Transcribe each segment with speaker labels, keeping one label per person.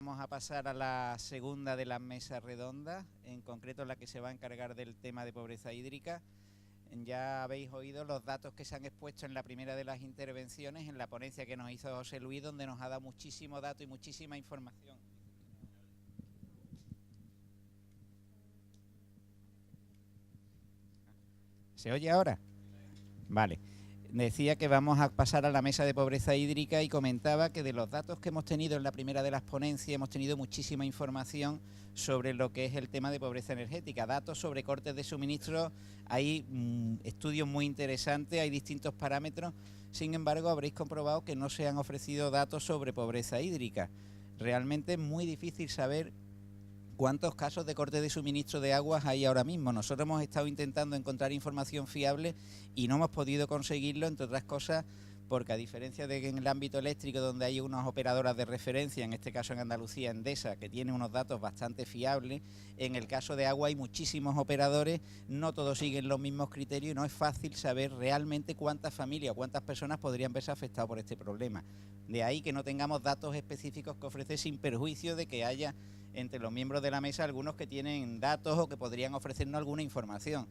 Speaker 1: Vamos a pasar a la segunda de las mesas redondas, en concreto la que se va a encargar del tema de pobreza hídrica. Ya habéis oído los datos que se han expuesto en la primera de las intervenciones, en la ponencia que nos hizo José Luis, donde nos ha dado muchísimo dato y muchísima información. ¿Se oye ahora? Vale. Decía que vamos a pasar a la mesa de pobreza hídrica y comentaba que de los datos que hemos tenido en la primera de las ponencias hemos tenido muchísima información sobre lo que es el tema de pobreza energética, datos sobre cortes de suministro, hay estudios muy interesantes, hay distintos parámetros, sin embargo habréis comprobado que no se han ofrecido datos sobre pobreza hídrica. Realmente es muy difícil saber ¿cuántos casos de corte de suministro de aguas hay ahora mismo? Nosotros hemos estado intentando encontrar información fiable y no hemos podido conseguirlo, entre otras cosas, porque a diferencia de que en el ámbito eléctrico, donde hay unas operadoras de referencia, en este caso en Andalucía, Endesa, que tiene unos datos bastante fiables, en el caso de agua hay muchísimos operadores, no todos siguen los mismos criterios y no es fácil saber realmente cuántas familias o cuántas personas podrían verse afectadas por este problema. De ahí que no tengamos datos específicos que ofrecer, sin perjuicio de que haya entre los miembros de la mesa algunos que tienen datos o que podrían ofrecernos alguna información.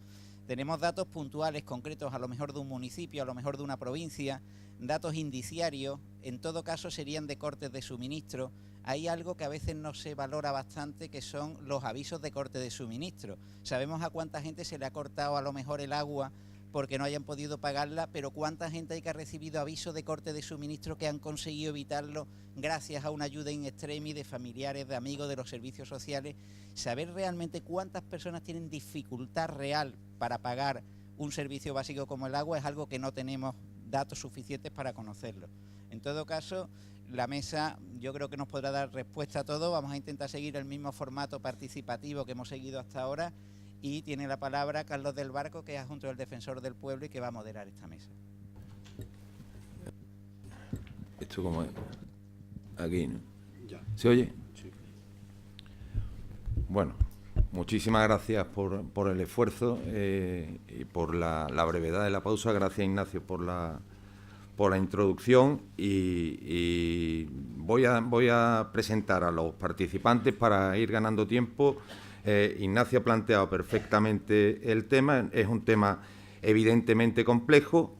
Speaker 1: Tenemos datos puntuales, concretos, a lo mejor de un municipio, a lo mejor de una provincia, datos indiciarios, en todo caso serían de cortes de suministro. Hay algo que a veces no se valora bastante, que son los avisos de corte de suministro. Sabemos a cuánta gente se le ha cortado a lo mejor el agua porque no hayan podido pagarla, pero cuánta gente hay que ha recibido avisos de corte de suministro que han conseguido evitarlo gracias a una ayuda in extremis de familiares, de amigos, de los servicios sociales. Saber realmente cuántas personas tienen dificultad real para pagar un servicio básico como el agua es algo que no tenemos datos suficientes para conocerlo. En todo caso, la mesa yo creo que nos podrá dar respuesta a todo. Vamos a intentar seguir el mismo formato participativo que hemos seguido hasta ahora. Y tiene la palabra Carlos del Barco, que es adjunto del Defensor del Pueblo y que va a moderar esta mesa.
Speaker 2: Esto como es aquí, ¿no? ¿Se oye? Sí. Bueno, muchísimas gracias por el esfuerzo y por la brevedad de la pausa. Gracias, Ignacio, por la introducción y voy a presentar a los participantes para ir ganando tiempo. Ignacio ha planteado perfectamente el tema, es un tema evidentemente complejo,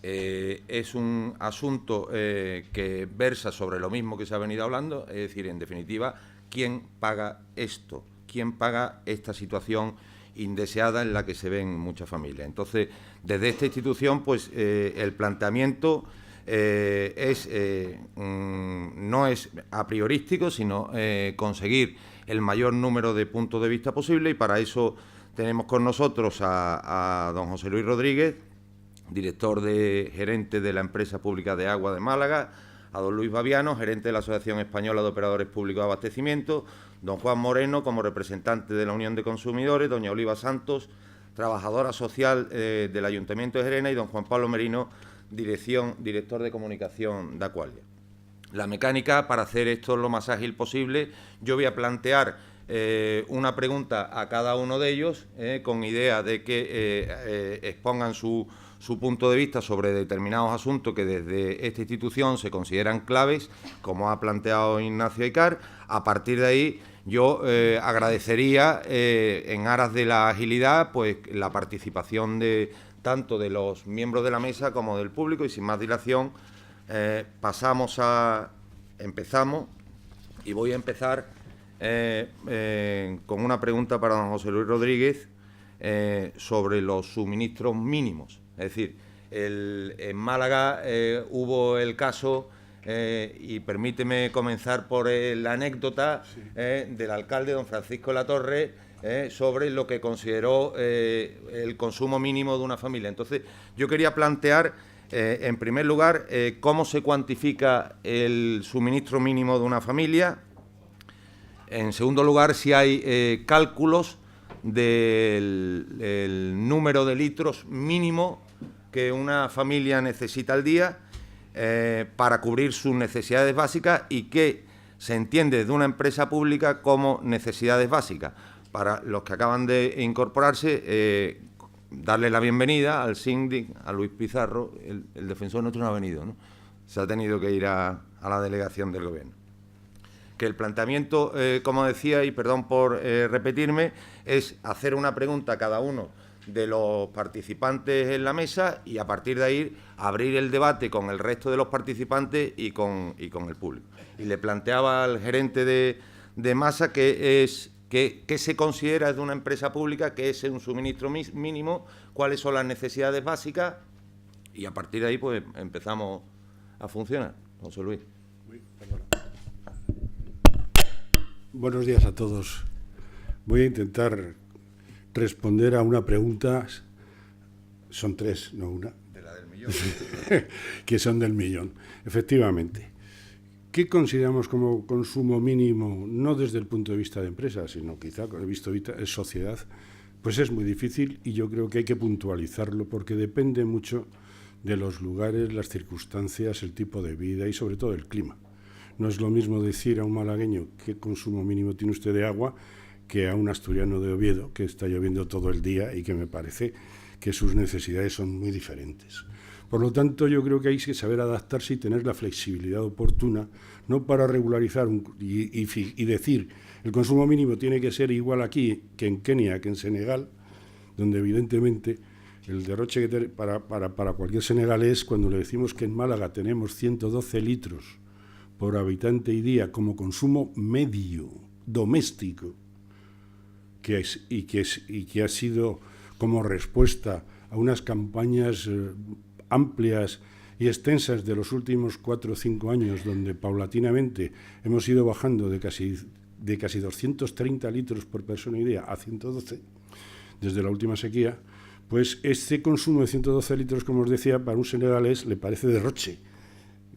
Speaker 2: es un asunto que versa sobre lo mismo que se ha venido hablando, es decir, en definitiva, ¿quién paga esto? ¿Quién paga esta situación indeseada en la que se ven muchas familias? Entonces, desde esta institución, pues el planteamiento no es a priorístico, sino conseguir el mayor número de puntos de vista posible, y para eso tenemos con nosotros a don José Luis Rodríguez, gerente de la Empresa Pública de Agua de Málaga, a don Luis Baviano, gerente de la Asociación Española de Operadores Públicos de Abastecimiento, don Juan Moreno, como representante de la Unión de Consumidores, doña Oliva Santos, trabajadora social del Ayuntamiento de Gerena, y don Juan Pablo Merino, director de comunicación de Aqualia. La mecánica, para hacer esto lo más ágil posible, yo voy a plantear una pregunta a cada uno de ellos, con idea de que expongan su punto de vista sobre determinados asuntos que desde esta institución se consideran claves, como ha planteado Ignacio Aycar. A partir de ahí, yo agradecería, en aras de la agilidad, pues la participación tanto de los miembros de la mesa como del público, y sin más dilación, empezamos, y voy a empezar con una pregunta para don José Luis Rodríguez sobre los suministros mínimos. Es decir, en Málaga hubo el caso, y permíteme comenzar por la anécdota del alcalde, don Francisco Latorre, sobre lo que consideró el consumo mínimo de una familia. Entonces, yo quería plantear, en primer lugar, cómo se cuantifica el suministro mínimo de una familia. En segundo lugar, si hay cálculos del número de litros mínimo que una familia necesita al día para cubrir sus necesidades básicas, y que se entiende de una empresa pública como necesidades básicas. Para los que acaban de incorporarse, darle la bienvenida al síndic, a Luis Pizarro. El defensor nuestro no ha venido, ¿no? Se ha tenido que ir a la delegación del Gobierno. que el planteamiento, como decía, y perdón por repetirme, es hacer una pregunta a cada uno de los participantes en la mesa y a partir de ahí abrir el debate con el resto de los participantes y con el público. Y le planteaba al gerente de Masa que se considera de una empresa pública, que es un suministro mínimo, cuáles son las necesidades básicas y a partir de ahí pues empezamos a funcionar. José Luis.
Speaker 3: Buenos días a todos. Voy a intentar responder a una pregunta, son tres, no una,
Speaker 2: De la del millón.
Speaker 3: que son del millón. Efectivamente, ¿qué consideramos como consumo mínimo, no desde el punto de vista de empresa, sino quizá con el visto de vista de sociedad? Pues es muy difícil y yo creo que hay que puntualizarlo porque depende mucho de los lugares, las circunstancias, el tipo de vida y sobre todo el clima. No es lo mismo decir a un malagueño qué consumo mínimo tiene usted de agua que a un asturiano de Oviedo, que está lloviendo todo el día y que me parece que sus necesidades son muy diferentes. Por lo tanto, yo creo que hay que saber adaptarse y tener la flexibilidad oportuna, no para regularizar y decir el consumo mínimo tiene que ser igual aquí que en Kenia, que en Senegal, donde evidentemente el derroche que para cualquier senegalés, cuando le decimos que en Málaga tenemos 112 litros por habitante y día como consumo medio doméstico, que ha sido como respuesta a unas campañas amplias y extensas de los últimos 4 o 5 años, donde paulatinamente hemos ido bajando de casi 230 litros por persona y día a 112, desde la última sequía, pues este consumo de 112 litros, como os decía, para un senegalés le parece derroche.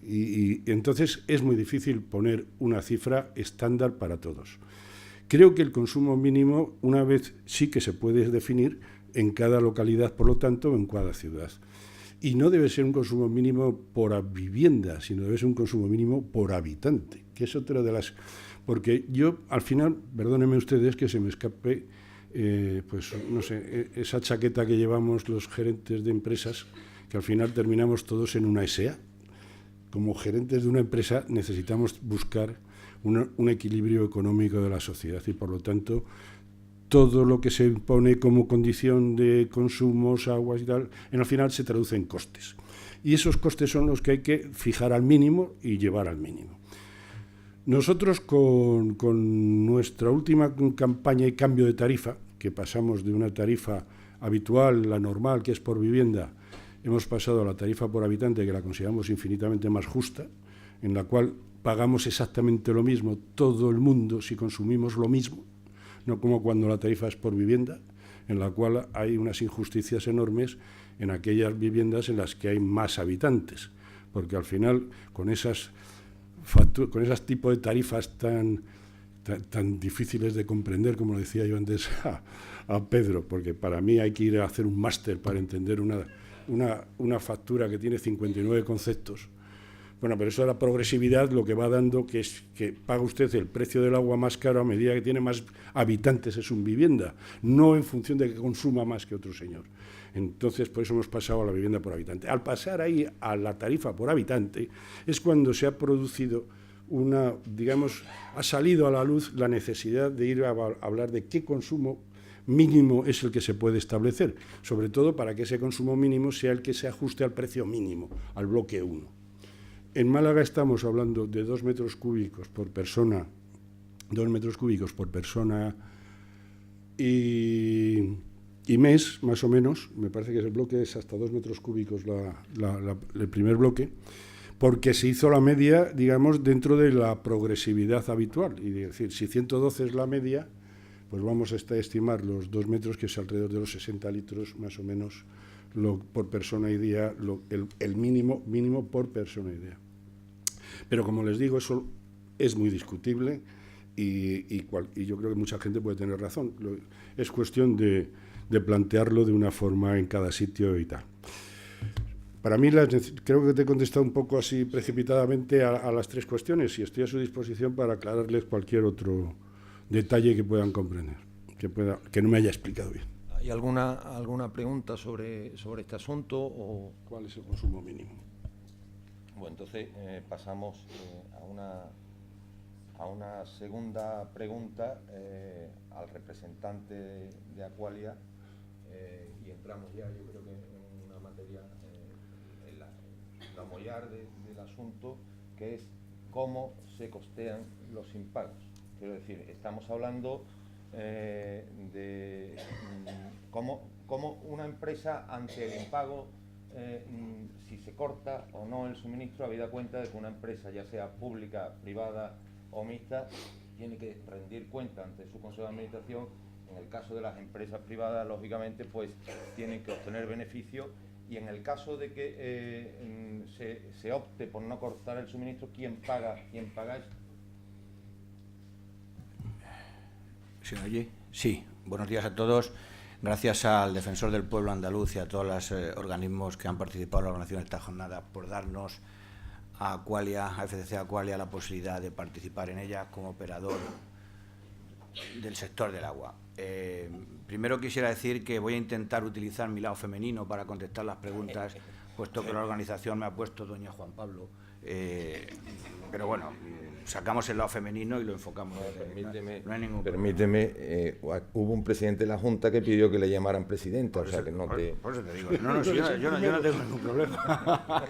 Speaker 3: Y entonces es muy difícil poner una cifra estándar para todos. Creo que el consumo mínimo, una vez sí que se puede definir en cada localidad, por lo tanto, en cada ciudad. Y no debe ser un consumo mínimo por vivienda, sino debe ser un consumo mínimo por habitante, que es otra de las... Porque yo, al final, perdónenme ustedes que se me escape, pues no sé, esa chaqueta que llevamos los gerentes de empresas, que al final terminamos todos en una SA. Como gerentes de una empresa necesitamos buscar un equilibrio económico de la sociedad y, por lo tanto, todo lo que se impone como condición de consumos, aguas y tal, al final se traduce en costes. Y esos costes son los que hay que fijar al mínimo y llevar al mínimo. Nosotros, con nuestra última campaña y cambio de tarifa, que pasamos de una tarifa habitual, la normal, que es por vivienda, hemos pasado a la tarifa por habitante, que la consideramos infinitamente más justa, en la cual pagamos exactamente lo mismo todo el mundo si consumimos lo mismo, no como cuando la tarifa es por vivienda, en la cual hay unas injusticias enormes en aquellas viviendas en las que hay más habitantes, porque al final con esas tipos de tarifas tan difíciles de comprender, como decía yo antes a Pedro, porque para mí hay que ir a hacer un máster para entender una factura que tiene 59 conceptos. Bueno, pero eso es la progresividad, lo que va dando que es que paga usted el precio del agua más caro a medida que tiene más habitantes en su vivienda, no en función de que consuma más que otro señor. Entonces, por eso hemos pasado a la vivienda por habitante. Al pasar ahí a la tarifa por habitante es cuando se ha producido ha salido a la luz la necesidad de ir a hablar de qué consumo mínimo es el que se puede establecer, sobre todo para que ese consumo mínimo sea el que se ajuste al precio mínimo, al bloque 1. En Málaga estamos hablando de 2 metros cúbicos por persona, 2 metros cúbicos por persona y mes, más o menos. Me parece que el bloque es hasta 2 metros cúbicos el primer bloque, porque se hizo la media, digamos, dentro de la progresividad habitual. Y decir, si 112 es la media, pues vamos a estimar los 2 metros, que es alrededor de los 60 litros, más o menos, por persona y día, el mínimo por persona y día. Pero como les digo, eso es muy discutible y yo creo que mucha gente puede tener razón. Es cuestión de plantearlo de una forma en cada sitio y tal. Para mí, creo que te he contestado un poco así precipitadamente a las 3 cuestiones y estoy a su disposición para aclararles cualquier otro detalle que puedan comprender, que no me haya explicado bien.
Speaker 2: ¿Hay alguna pregunta sobre este asunto? O...
Speaker 3: ¿Cuál es el consumo mínimo?
Speaker 2: Bueno, entonces pasamos a una a una segunda pregunta al representante de Aqualia y entramos ya, yo creo que en una materia, en la mollar del asunto, que es cómo se costean los impagos. Quiero decir, estamos hablando de cómo una empresa ante el impago, si se corta o no el suministro, habida cuenta de que una empresa, ya sea pública, privada o mixta, tiene que rendir cuenta ante su consejo de administración. En el caso de las empresas privadas, lógicamente, pues tienen que obtener beneficios, y en el caso de que se opte por no cortar el suministro, ¿quién paga esto?
Speaker 4: ¿Se oye? Sí. Buenos días a todos. Gracias al Defensor del Pueblo andaluz y a todos los organismos que han participado en la organización de esta jornada por darnos a Aqualia, a FCC Aqualia, la posibilidad de participar en ella como operador del sector del agua. Primero quisiera decir que voy a intentar utilizar mi lado femenino para contestar las preguntas, puesto que la organización me ha puesto doña Juan Pablo. Pero bueno, sacamos el lado femenino y lo enfocamos. No hay ningún
Speaker 2: Permíteme, hubo un presidente de la Junta que pidió que le llamaran presidenta, o sea que no te...
Speaker 4: Por eso te digo, no, yo no tengo ningún problema.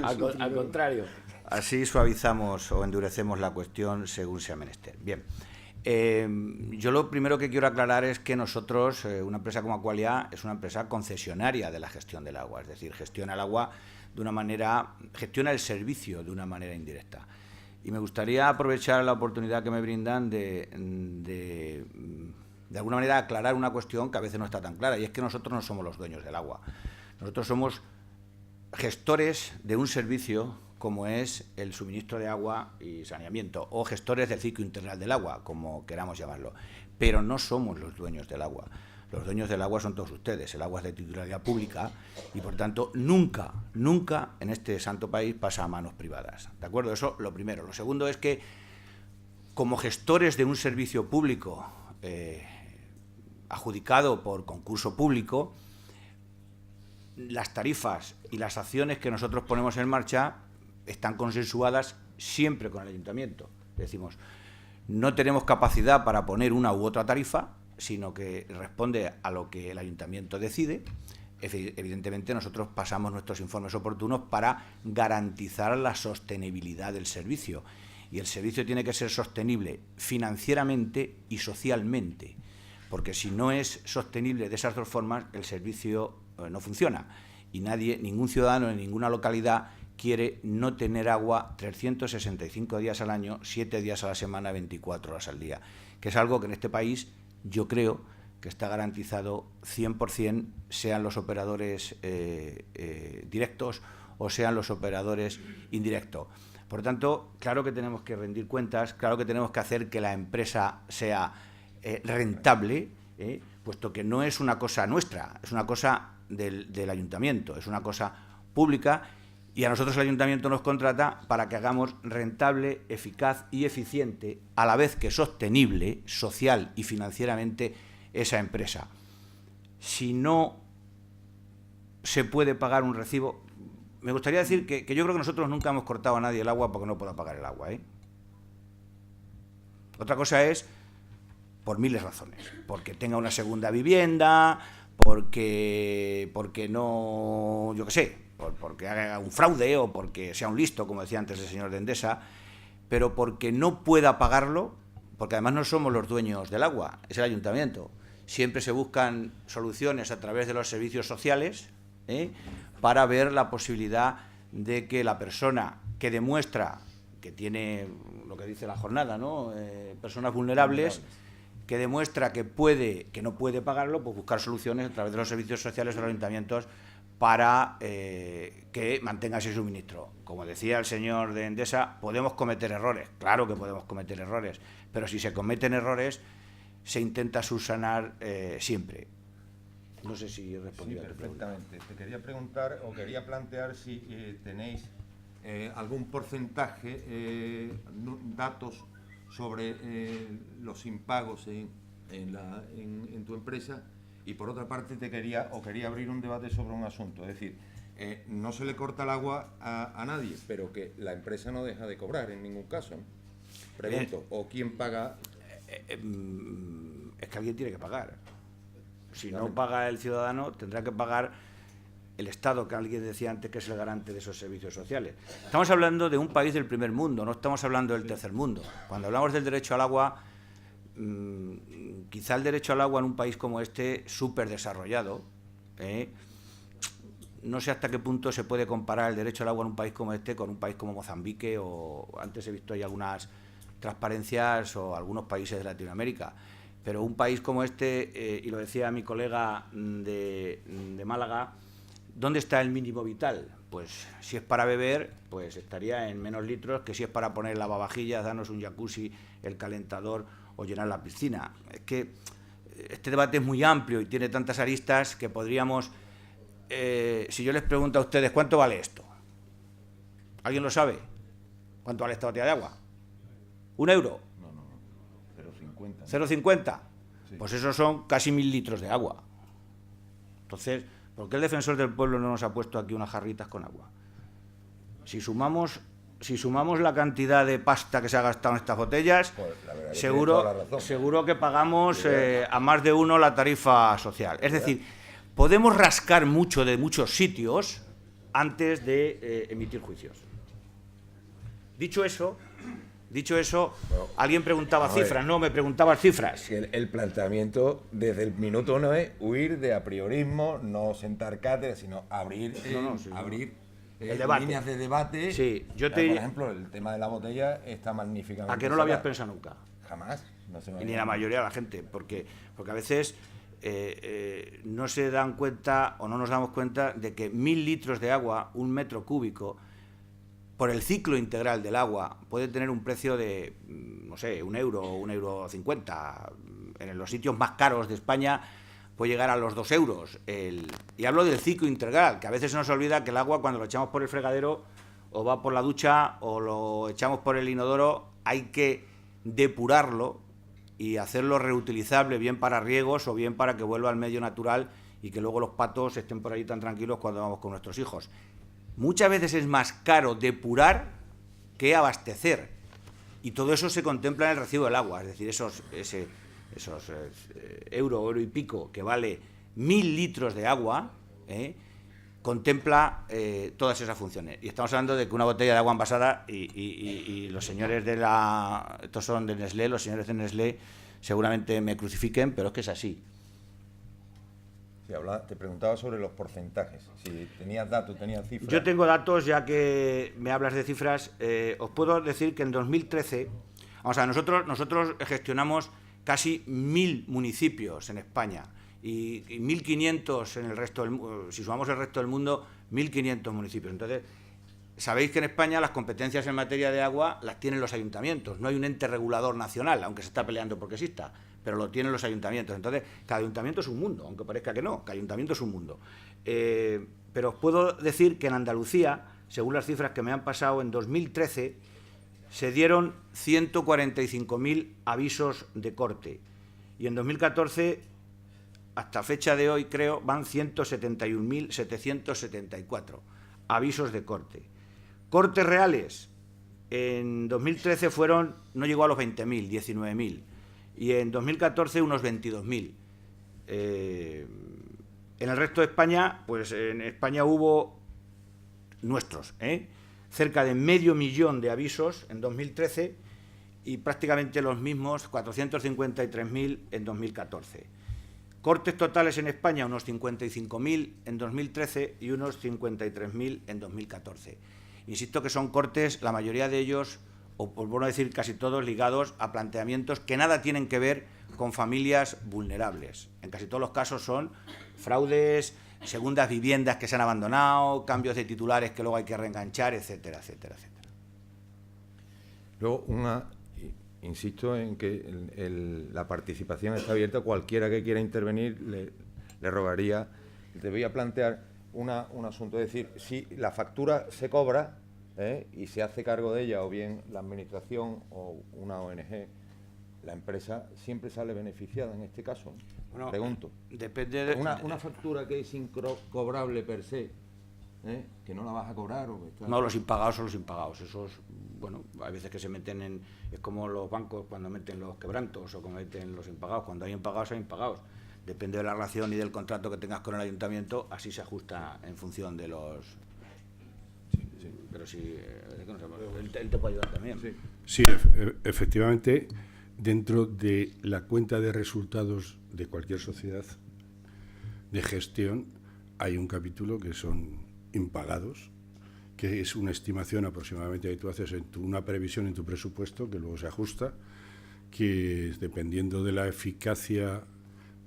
Speaker 4: Al contrario. Así suavizamos o endurecemos la cuestión según sea menester. Bien. Yo lo primero que quiero aclarar es que nosotros, una empresa como Aqualia, es una empresa concesionaria de la gestión del agua, es decir, gestiona el agua de una manera, gestiona el servicio de una manera indirecta. Y me gustaría aprovechar la oportunidad que me brindan de alguna manera aclarar una cuestión que a veces no está tan clara, y es que nosotros no somos los dueños del agua. Nosotros somos gestores de un servicio como es el suministro de agua y saneamiento, o gestores del ciclo integral del agua, como queramos llamarlo, pero no somos los dueños del agua. Los dueños del agua son todos ustedes, el agua es de titularidad pública y, por tanto, nunca en este santo país pasa a manos privadas. ¿De acuerdo? Eso lo primero. Lo segundo es que, como gestores de un servicio público adjudicado por concurso público, las tarifas y las acciones que nosotros ponemos en marcha están consensuadas siempre con el ayuntamiento. Decimos, no tenemos capacidad para poner una u otra tarifa, sino que responde a lo que el ayuntamiento decide. Evidentemente nosotros pasamos nuestros informes oportunos para garantizar la sostenibilidad del servicio, y el servicio tiene que ser sostenible financieramente y socialmente, porque si no es sostenible de esas dos formas, el servicio no funciona, y ningún ciudadano en ninguna localidad quiere no tener agua 365 días al año, 7 días a la semana, 24 horas al día, que es algo que en este país yo creo que está garantizado 100%, sean los operadores directos o sean los operadores indirectos. Por tanto, claro que tenemos que rendir cuentas, claro que tenemos que hacer que la empresa sea rentable, puesto que no es una cosa nuestra, es una cosa del ayuntamiento, es una cosa pública, y a nosotros el ayuntamiento nos contrata para que hagamos rentable, eficaz y eficiente, a la vez que sostenible, social y financieramente, esa empresa. Si no se puede pagar un recibo, me gustaría decir que yo creo que nosotros nunca hemos cortado a nadie el agua porque no pueda pagar el agua, Otra cosa es por miles de razones, porque tenga una segunda vivienda, porque no, yo qué sé, porque haga un fraude o porque sea un listo, como decía antes el señor de Endesa, pero porque no pueda pagarlo, porque además no somos los dueños del agua, es el ayuntamiento. Siempre se buscan soluciones a través de los servicios sociales, para ver la posibilidad de que la persona que demuestra que tiene, lo que dice la jornada, ¿no? Personas vulnerables, que demuestra que no puede pagarlo, pues buscar soluciones a través de los servicios sociales de los ayuntamientos para que mantenga ese suministro. Como decía el señor de Endesa, podemos cometer errores, claro que podemos cometer errores, pero si se cometen errores, se intenta subsanar siempre. No sé si he respondido.
Speaker 2: Sí, perfectamente. Te quería preguntar o quería plantear si tenéis algún porcentaje, datos sobre los impagos en tu empresa. Y por otra parte quería abrir un debate sobre un asunto, es decir, no se le corta el agua a nadie, pero que la empresa no deja de cobrar en ningún caso, ¿no? Pregunto, ¿o quién paga?
Speaker 4: Es que alguien tiene que pagar. Si no paga el ciudadano, tendrá que pagar el Estado, que alguien decía antes que es el garante de esos servicios sociales. Estamos hablando de un país del primer mundo, no estamos hablando del tercer mundo. Cuando hablamos del derecho al agua, quizá el derecho al agua en un país como este, súper desarrollado, no sé hasta qué punto se puede comparar el derecho al agua en un país como este con un país como Mozambique, o antes he visto ahí algunas transparencias, o algunos países de Latinoamérica. Pero un país como este, y lo decía mi colega de Málaga, ¿dónde está el mínimo vital? Pues si es para beber, pues estaría en menos litros que si es para poner lavavajillas, darnos un jacuzzi, el calentador o llenar la piscina. Es que este debate es muy amplio y tiene tantas aristas que podríamos... si yo les pregunto a ustedes, ¿cuánto vale esto? ¿Alguien lo sabe? ¿Cuánto vale esta botella de agua? ¿1 euro?
Speaker 2: No, 0,50.
Speaker 4: ¿0,50?
Speaker 2: Sí.
Speaker 4: Pues esos son casi 1000 litros de agua. Entonces, ¿por qué el defensor del pueblo no nos ha puesto aquí unas jarritas con agua? Si sumamos la cantidad de pasta que se ha gastado en estas botellas,
Speaker 2: pues la verdad que tiene toda la razón.
Speaker 4: seguro que pagamos a más de uno la tarifa social. Es decir, podemos rascar mucho de muchos sitios antes de emitir juicios. Dicho eso, bueno, alguien preguntaba cifras, ¿no? Me preguntabas cifras.
Speaker 2: El planteamiento desde el minuto 1 es huir de apriorismo, no sentar cátedra, sino abrir
Speaker 4: el debate.
Speaker 2: Líneas de debate.
Speaker 4: Sí,
Speaker 2: por ejemplo, el tema de la botella está magníficamente.
Speaker 4: ¿A que no lo habías pensado nunca?
Speaker 2: Jamás. No se me
Speaker 4: Ni la mayoría de la gente, porque a veces no se dan cuenta o no nos damos cuenta de que 1000 litros de agua, 1 metro cúbico, por el ciclo integral del agua, puede tener un precio de, no sé, 1 euro o 1,50 €. En los sitios más caros de España puede llegar a los 2 euros. Y hablo del ciclo integral, que a veces se nos olvida que el agua, cuando lo echamos por el fregadero, o va por la ducha, o lo echamos por el inodoro, hay que depurarlo y hacerlo reutilizable, bien para riegos o bien para que vuelva al medio natural y que luego los patos estén por ahí tan tranquilos cuando vamos con nuestros hijos. Muchas veces es más caro depurar que abastecer, y todo eso se contempla en el recibo del agua. Es decir, esos euro y pico que vale 1000 litros de agua, contempla todas esas funciones. Y estamos hablando de que una botella de agua envasada, y los señores estos son de Nestlé, los señores de Nestlé seguramente me crucifiquen, pero es que es así.
Speaker 2: Sí, te preguntaba sobre los porcentajes, si tenías datos, tenías cifras.
Speaker 4: Yo tengo datos, ya que me hablas de cifras. Os puedo decir que en 2013, vamos a ver, nosotros gestionamos casi 1000 municipios en España y 1500 en el resto del mundo. Si sumamos el resto del mundo, 1500 municipios. Entonces, sabéis que en España las competencias en materia de agua las tienen los ayuntamientos. No hay un ente regulador nacional, aunque se está peleando porque exista, pero lo tienen los ayuntamientos. Entonces, cada ayuntamiento es un mundo, aunque parezca que no, cada ayuntamiento es un mundo. Pero os puedo decir que en Andalucía, según las cifras que me han pasado, en 2013 se dieron 145.000 avisos de corte. Y en 2014, hasta fecha de hoy, creo, van 171.774 avisos de corte. Cortes reales, en 2013 no llegó a los 20.000, 19.000. Y en 2014 unos 22.000. En el resto de España, pues en España hubo nuestros, cerca de 500.000 de avisos en 2013 y prácticamente los mismos, 453.000 en 2014. Cortes totales en España, unos 55.000 en 2013 y unos 53.000 en 2014. Insisto que son cortes, la mayoría de ellos, o por no decir casi todos, ligados a planteamientos que nada tienen que ver con familias vulnerables. En casi todos los casos son fraudes, segundas viviendas que se han abandonado, cambios de titulares que luego hay que reenganchar, etcétera, etcétera, etcétera.
Speaker 2: Luego, insisto en que la participación está abierta. Cualquiera que quiera intervenir, le rogaría. Te voy a plantear un asunto, es decir, si la factura se cobra y se hace cargo de ella, o bien la administración o una ONG, la empresa siempre sale beneficiada en este caso. Bueno, pregunto.
Speaker 4: Depende de...
Speaker 2: Una factura que es incobrable per se, que no la vas a cobrar. O
Speaker 4: no, los impagados son los impagados. Esos bueno, hay veces que se meten en... Es como los bancos cuando meten los quebrantos o cuando meten los impagados. Cuando hay impagados, hay impagados. Depende de la relación y del contrato que tengas con el ayuntamiento, así se ajusta en función de los... Sí. Pero sí, él te puede ayudar también.
Speaker 3: Sí, efectivamente, dentro de la cuenta de resultados de cualquier sociedad de gestión hay un capítulo que son impagados, que es una estimación aproximadamente que tú haces una previsión en tu presupuesto, que luego se ajusta, que dependiendo de la eficacia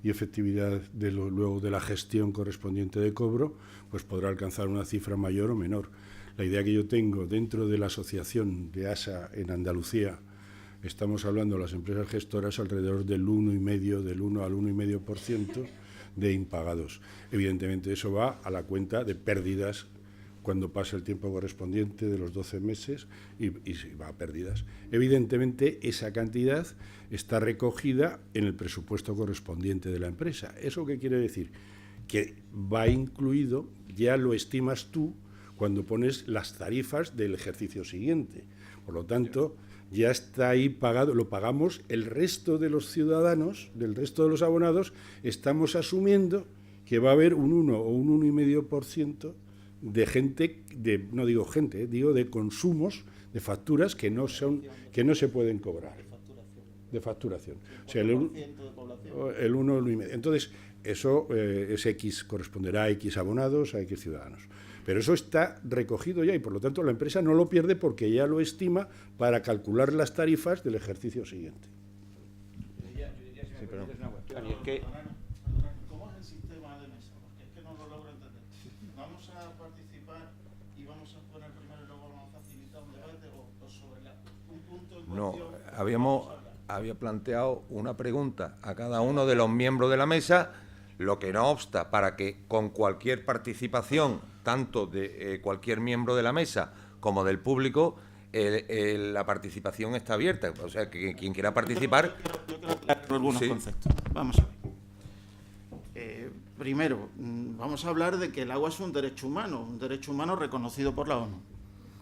Speaker 3: y efectividad luego de la gestión correspondiente de cobro, pues podrá alcanzar una cifra mayor o menor. La idea que yo tengo dentro de la asociación de ASA en Andalucía, estamos hablando de las empresas gestoras alrededor del 1 al 1,5% de impagados. Evidentemente eso va a la cuenta de pérdidas cuando pasa el tiempo correspondiente de los 12 meses y va a pérdidas. Evidentemente esa cantidad está recogida en el presupuesto correspondiente de la empresa. ¿Eso qué quiere decir? Que va incluido, ya lo estimas tú cuando pones las tarifas del ejercicio siguiente. Por lo tanto, ya está ahí pagado, lo pagamos el resto de los ciudadanos, del resto de los abonados, estamos asumiendo que va a haber un 1 o un 1,5% de gente, no digo gente, digo de consumos, de facturas que no se pueden cobrar. De facturación. O sea, el 1,5%. Entonces, eso es X, corresponderá a X abonados, a X ciudadanos. Pero eso está recogido ya y, por lo tanto, la empresa no lo pierde porque ya lo estima para calcular las tarifas del ejercicio siguiente.
Speaker 5: ¿Cómo es el sistema de mesa? Porque es que no lo logro entender. ¿Vamos a participar y vamos a poner primero y luego vamos a facilitar un debate o sobre un punto en cuestión?
Speaker 2: No, había planteado una pregunta a cada uno de los miembros de la mesa, lo que no obsta para que con cualquier participación, tanto de cualquier miembro de la mesa como del público, la participación está abierta. O sea, que quien quiera participar...
Speaker 5: Yo quiero aclarar algunos conceptos. Vamos a ver. Primero, vamos a hablar de que el agua es un derecho humano reconocido por la ONU.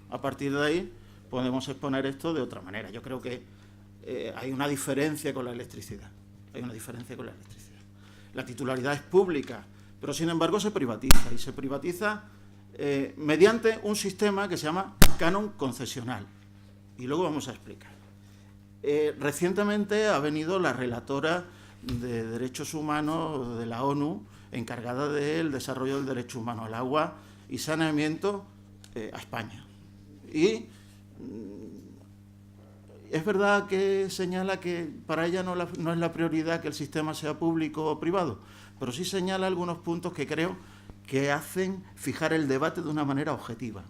Speaker 5: A partir de ahí podemos exponer esto de otra manera. Yo creo que hay una diferencia con la electricidad. La titularidad es pública, pero sin embargo se privatiza, y se privatiza mediante un sistema que se llama canon concesional. Y luego vamos a explicar. Recientemente ha venido la relatora de Derechos Humanos de la ONU, encargada del desarrollo del derecho humano al agua y saneamiento a España. Y es verdad que señala que para ella no es la prioridad que el sistema sea público o privado, pero sí señala algunos puntos que creo que hacen fijar el debate de una manera objetiva.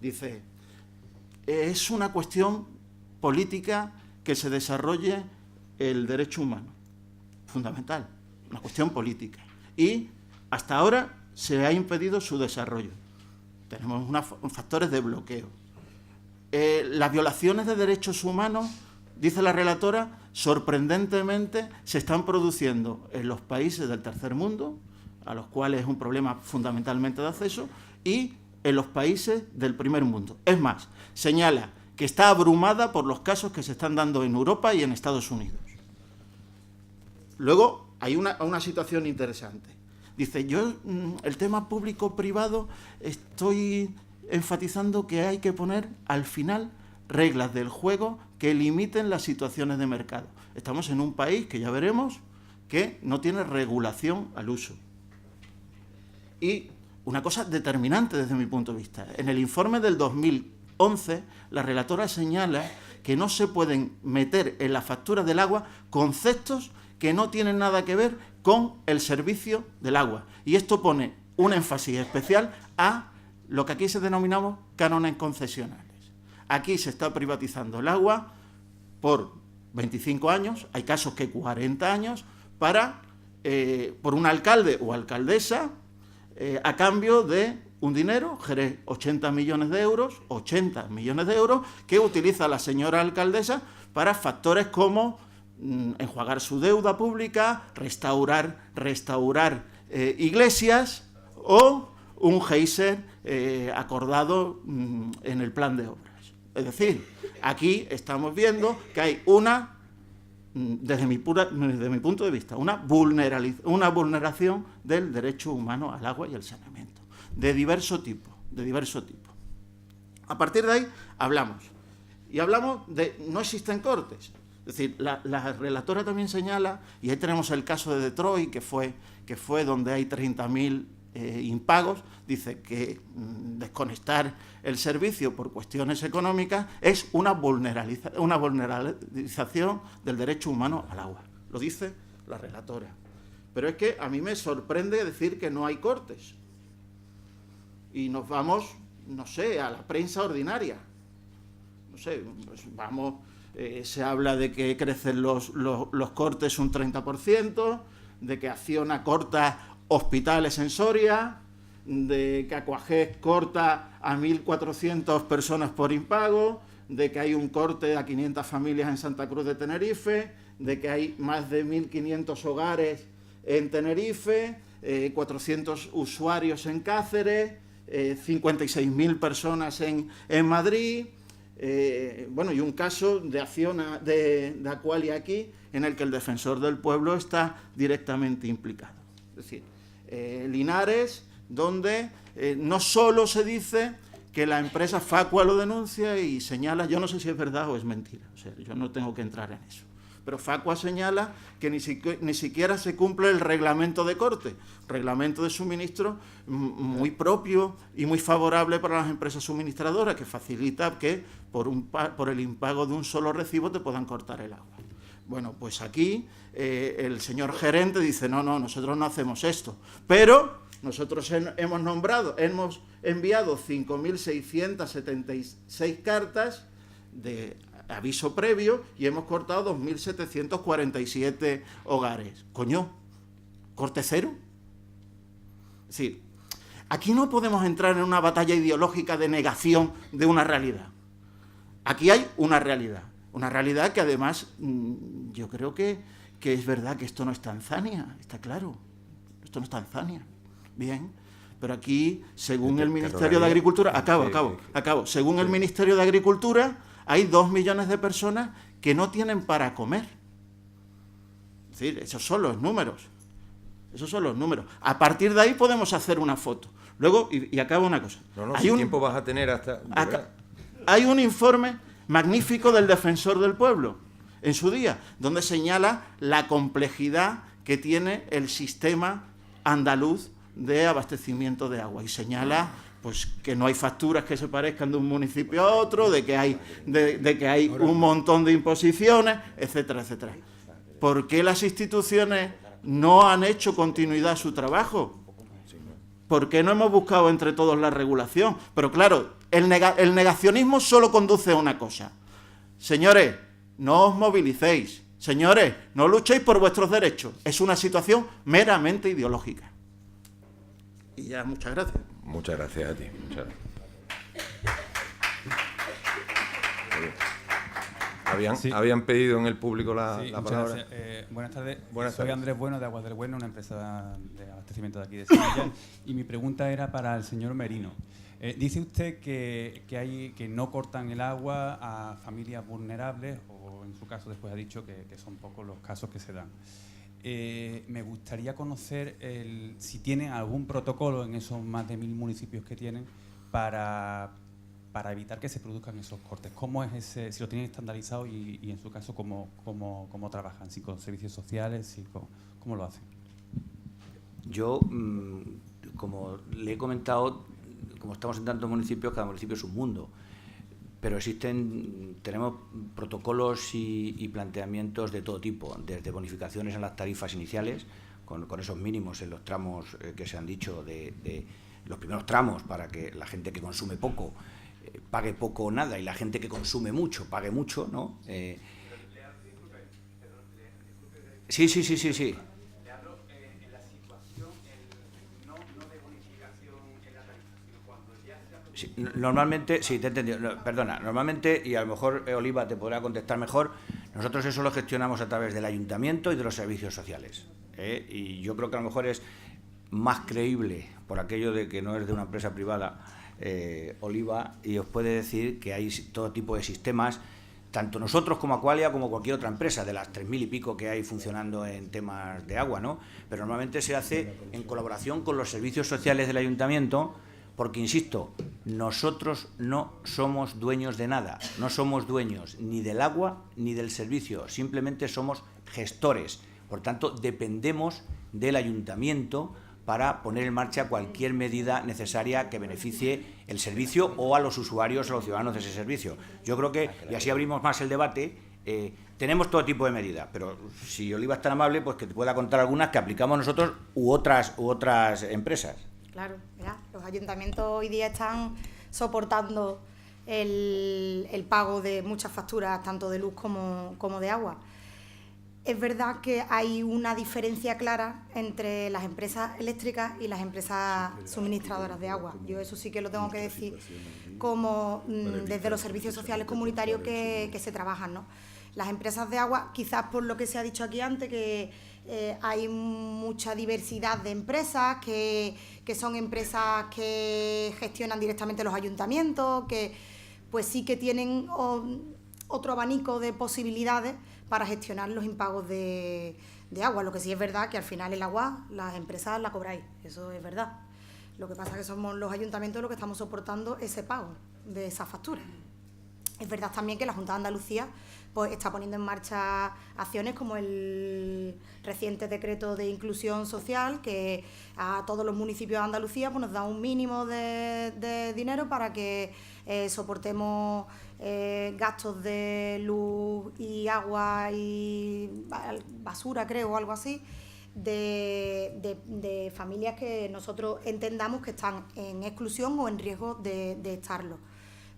Speaker 5: Dice, es una cuestión política que se desarrolle el derecho humano, fundamental, una cuestión política. Y hasta ahora se ha impedido su desarrollo. Tenemos unos factores de bloqueo. Las violaciones de derechos humanos, dice la relatora, sorprendentemente se están produciendo en los países del tercer mundo, a los cuales es un problema fundamentalmente de acceso, y en los países del primer mundo. Es más, señala que está abrumada por los casos que se están dando en Europa y en Estados Unidos. Luego hay una situación interesante. Dice, yo el tema público-privado estoy enfatizando que hay que poner al final reglas del juego que limiten las situaciones de mercado. Estamos en un país que ya veremos que no tiene regulación al uso. Y una cosa determinante desde mi punto de vista, en el informe del 2011 la relatora señala que no se pueden meter en la factura del agua conceptos que no tienen nada que ver con el servicio del agua. Y esto pone un énfasis especial a lo que aquí se denominamos cánones concesionales. Aquí se está privatizando el agua por 25 años, hay casos que 40 años, por un alcalde o alcaldesa, a cambio de un dinero, Jerez, 80 millones de euros, que utiliza la señora alcaldesa para factores como enjuagar su deuda pública, restaurar iglesias o un geyser acordado en el plan de obras. Es decir, aquí estamos viendo que hay desde mi punto de vista, una vulneración del derecho humano al agua y al saneamiento, de diverso tipo. A partir de ahí hablamos de no existen cortes. Es decir, la relatora también señala, y ahí tenemos el caso de Detroit, que fue donde hay 30.000 impagos, dice que desconectar el servicio por cuestiones económicas es una vulneralización del derecho humano al agua. Lo dice la relatora. Pero es que a mí me sorprende decir que no hay cortes. Y nos vamos, no sé, a la prensa ordinaria. No sé, pues vamos... se habla de que crecen los cortes un 30%, de que Acciona corta hospitales en Soria, de que Aquagés corta a 1.400 personas por impago, de que hay un corte a 500 familias en Santa Cruz de Tenerife, de que hay más de 1.500 hogares en Tenerife, 400 usuarios en Cáceres, 56.000 personas en Madrid... bueno, y un caso de Acciona, de Aqualia aquí, en el que el defensor del pueblo está directamente implicado. Es decir, Linares, donde no solo se dice que la empresa Facua lo denuncia y señala, yo no sé si es verdad o es mentira, o sea, yo no tengo que entrar en eso, pero Facua señala que ni siquiera se cumple el reglamento de corte, reglamento de suministro muy propio y muy favorable para las empresas suministradoras, que facilita que por el impago de un solo recibo te puedan cortar el agua. Bueno, pues aquí el señor gerente dice, no, nosotros no hacemos esto, pero nosotros hemos enviado 5.676 cartas de aviso previo y hemos cortado 2.747 hogares. Coño, ¿corte cero? Es decir, aquí no podemos entrar en una batalla ideológica de negación de una realidad. Aquí hay una realidad que además yo creo que es verdad que esto no es Tanzania, está claro, esto no es Tanzania. Bien, pero aquí, según el Ministerio de Agricultura, según el Ministerio de Agricultura, hay 2 millones de personas que no tienen para comer. Es decir, esos son los números. A partir de ahí podemos hacer una foto. Luego, y acabo una cosa.
Speaker 2: ¿Qué tiempo vas a tener hasta...?
Speaker 5: Hay un informe magnífico del Defensor del Pueblo, en su día, donde señala la complejidad que tiene el sistema andaluz de abastecimiento de agua y señala pues que no hay facturas que se parezcan de un municipio a otro, de que hay un montón de imposiciones, etcétera, etcétera. ¿Por qué las instituciones no han hecho continuidad a su trabajo? ¿Por qué no hemos buscado entre todos la regulación? Pero claro, el negacionismo solo conduce a una cosa. Señores, no os movilicéis. Señores, no luchéis por vuestros derechos. Es una situación meramente ideológica. Y ya, muchas gracias.
Speaker 2: Muchas gracias a ti. ¿Habían pedido en el público la palabra?
Speaker 6: Buenas tardes.
Speaker 2: Buenas
Speaker 6: Soy
Speaker 2: tardes.
Speaker 6: Andrés Bueno, de Aguas del Bueno, una empresa de abastecimiento de aquí de Sevilla. Y mi pregunta era para el señor Merino. Dice usted que no cortan el agua a familias vulnerables, o en su caso después ha dicho que son pocos los casos que se dan. Me gustaría conocer si tienen algún protocolo en esos más de 1.000 municipios que tienen para evitar que se produzcan esos cortes. ¿Cómo es si lo tienen estandarizado y en su caso cómo trabajan? ¿Si con servicios sociales? ¿Cómo lo hacen?
Speaker 4: Yo, como le he comentado, como estamos en tantos municipios, cada municipio es un mundo. Pero tenemos protocolos y planteamientos de todo tipo, desde bonificaciones en las tarifas iniciales, con esos mínimos en los tramos que se han dicho, de los primeros tramos, para que la gente que consume poco pague poco o nada y la gente que consume mucho pague mucho, ¿no? Sí.
Speaker 6: Le hablo en la situación, no de bonificación en la tarifa, sino cuando ya se
Speaker 4: Sí, normalmente, sí, te he entendido. Perdona, normalmente, y a lo mejor Oliva te podrá contestar mejor, nosotros eso lo gestionamos a través del ayuntamiento y de los servicios sociales. Y yo creo que a lo mejor es más creíble, por aquello de que no es de una empresa privada, Oliva, y os puede decir que hay todo tipo de sistemas, tanto nosotros como Aqualia, como cualquier otra empresa, de las 3.000 y pico que hay funcionando en temas de agua, ¿no? Pero normalmente se hace en colaboración con los servicios sociales del ayuntamiento, porque, insisto, nosotros no somos dueños de nada, no somos dueños ni del agua ni del servicio, simplemente somos gestores. Por tanto, dependemos del ayuntamiento para poner en marcha cualquier medida necesaria que beneficie el servicio o a los usuarios, a los ciudadanos de ese servicio. Yo creo que, y así abrimos más el debate, tenemos todo tipo de medidas, pero si Oliva es tan amable, pues que te pueda contar algunas que aplicamos nosotros u otras empresas.
Speaker 7: Claro, mira, los ayuntamientos hoy día están soportando el pago de muchas facturas, tanto de luz como de agua. Es verdad que hay una diferencia clara entre las empresas eléctricas y las empresas suministradoras de agua. Yo eso sí que lo tengo que decir como desde los servicios sociales comunitarios que se trabajan, ¿no? Las empresas de agua, quizás por lo que se ha dicho aquí antes, que hay mucha diversidad de empresas, que son empresas que gestionan directamente los ayuntamientos, que pues sí que tienen otro abanico de posibilidades para gestionar los impagos de agua. Lo que sí es verdad que al final el agua las empresas la cobráis, eso es verdad. Lo que pasa es que somos los ayuntamientos los que estamos soportando ese pago de esas facturas. Es verdad también que la Junta de Andalucía pues está poniendo en marcha acciones como el reciente decreto de inclusión social, que a todos los municipios de Andalucía pues nos da un mínimo de dinero para que soportemos gastos de luz y agua y basura, creo, o algo así, de familias que nosotros entendamos que están en exclusión o en riesgo de estarlo.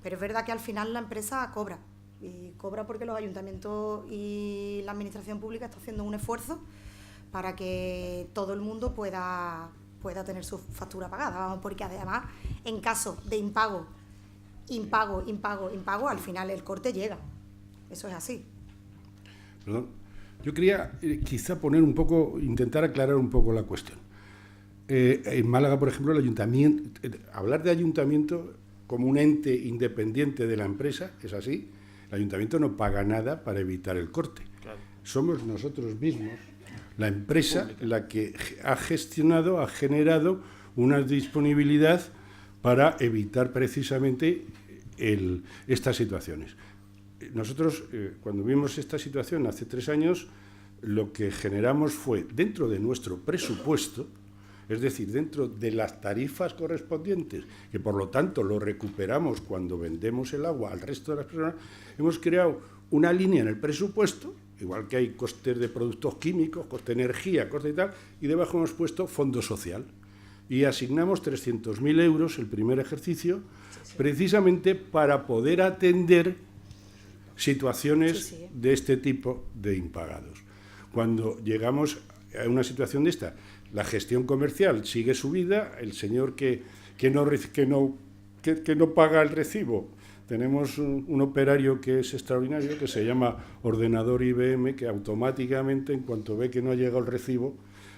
Speaker 7: Pero es verdad que al final la empresa cobra, y cobra porque los ayuntamientos y la administración pública está haciendo un esfuerzo para que todo el mundo pueda tener su factura pagada, vamos, porque además en caso de impago, al final el corte llega. Eso es así.
Speaker 3: Perdón. Yo quería quizá intentar aclarar un poco la cuestión. En Málaga, por ejemplo, el ayuntamiento, hablar de ayuntamiento como un ente independiente de la empresa, es así. El ayuntamiento no paga nada para evitar el corte. Claro. Somos nosotros mismos, la empresa, pública, la que ha gestionado, ha generado una disponibilidad para evitar precisamente estas situaciones. Nosotros, cuando vimos esta situación hace 3 años, lo que generamos fue, dentro de nuestro presupuesto, es decir, dentro de las tarifas correspondientes, que por lo tanto lo recuperamos cuando vendemos el agua al resto de las personas, hemos creado una línea en el presupuesto, igual que hay costes de productos químicos, coste de energía, coste y tal, y debajo hemos puesto fondo social. Y asignamos 300.000 euros el primer ejercicio, precisamente para poder atender situaciones de este tipo de impagados. Cuando llegamos a una situación de esta, la gestión comercial sigue su vida, el señor que no paga el recibo, tenemos un operario que es extraordinario, que se llama ordenador IBM, que automáticamente, en cuanto ve que no ha llegado el recibo,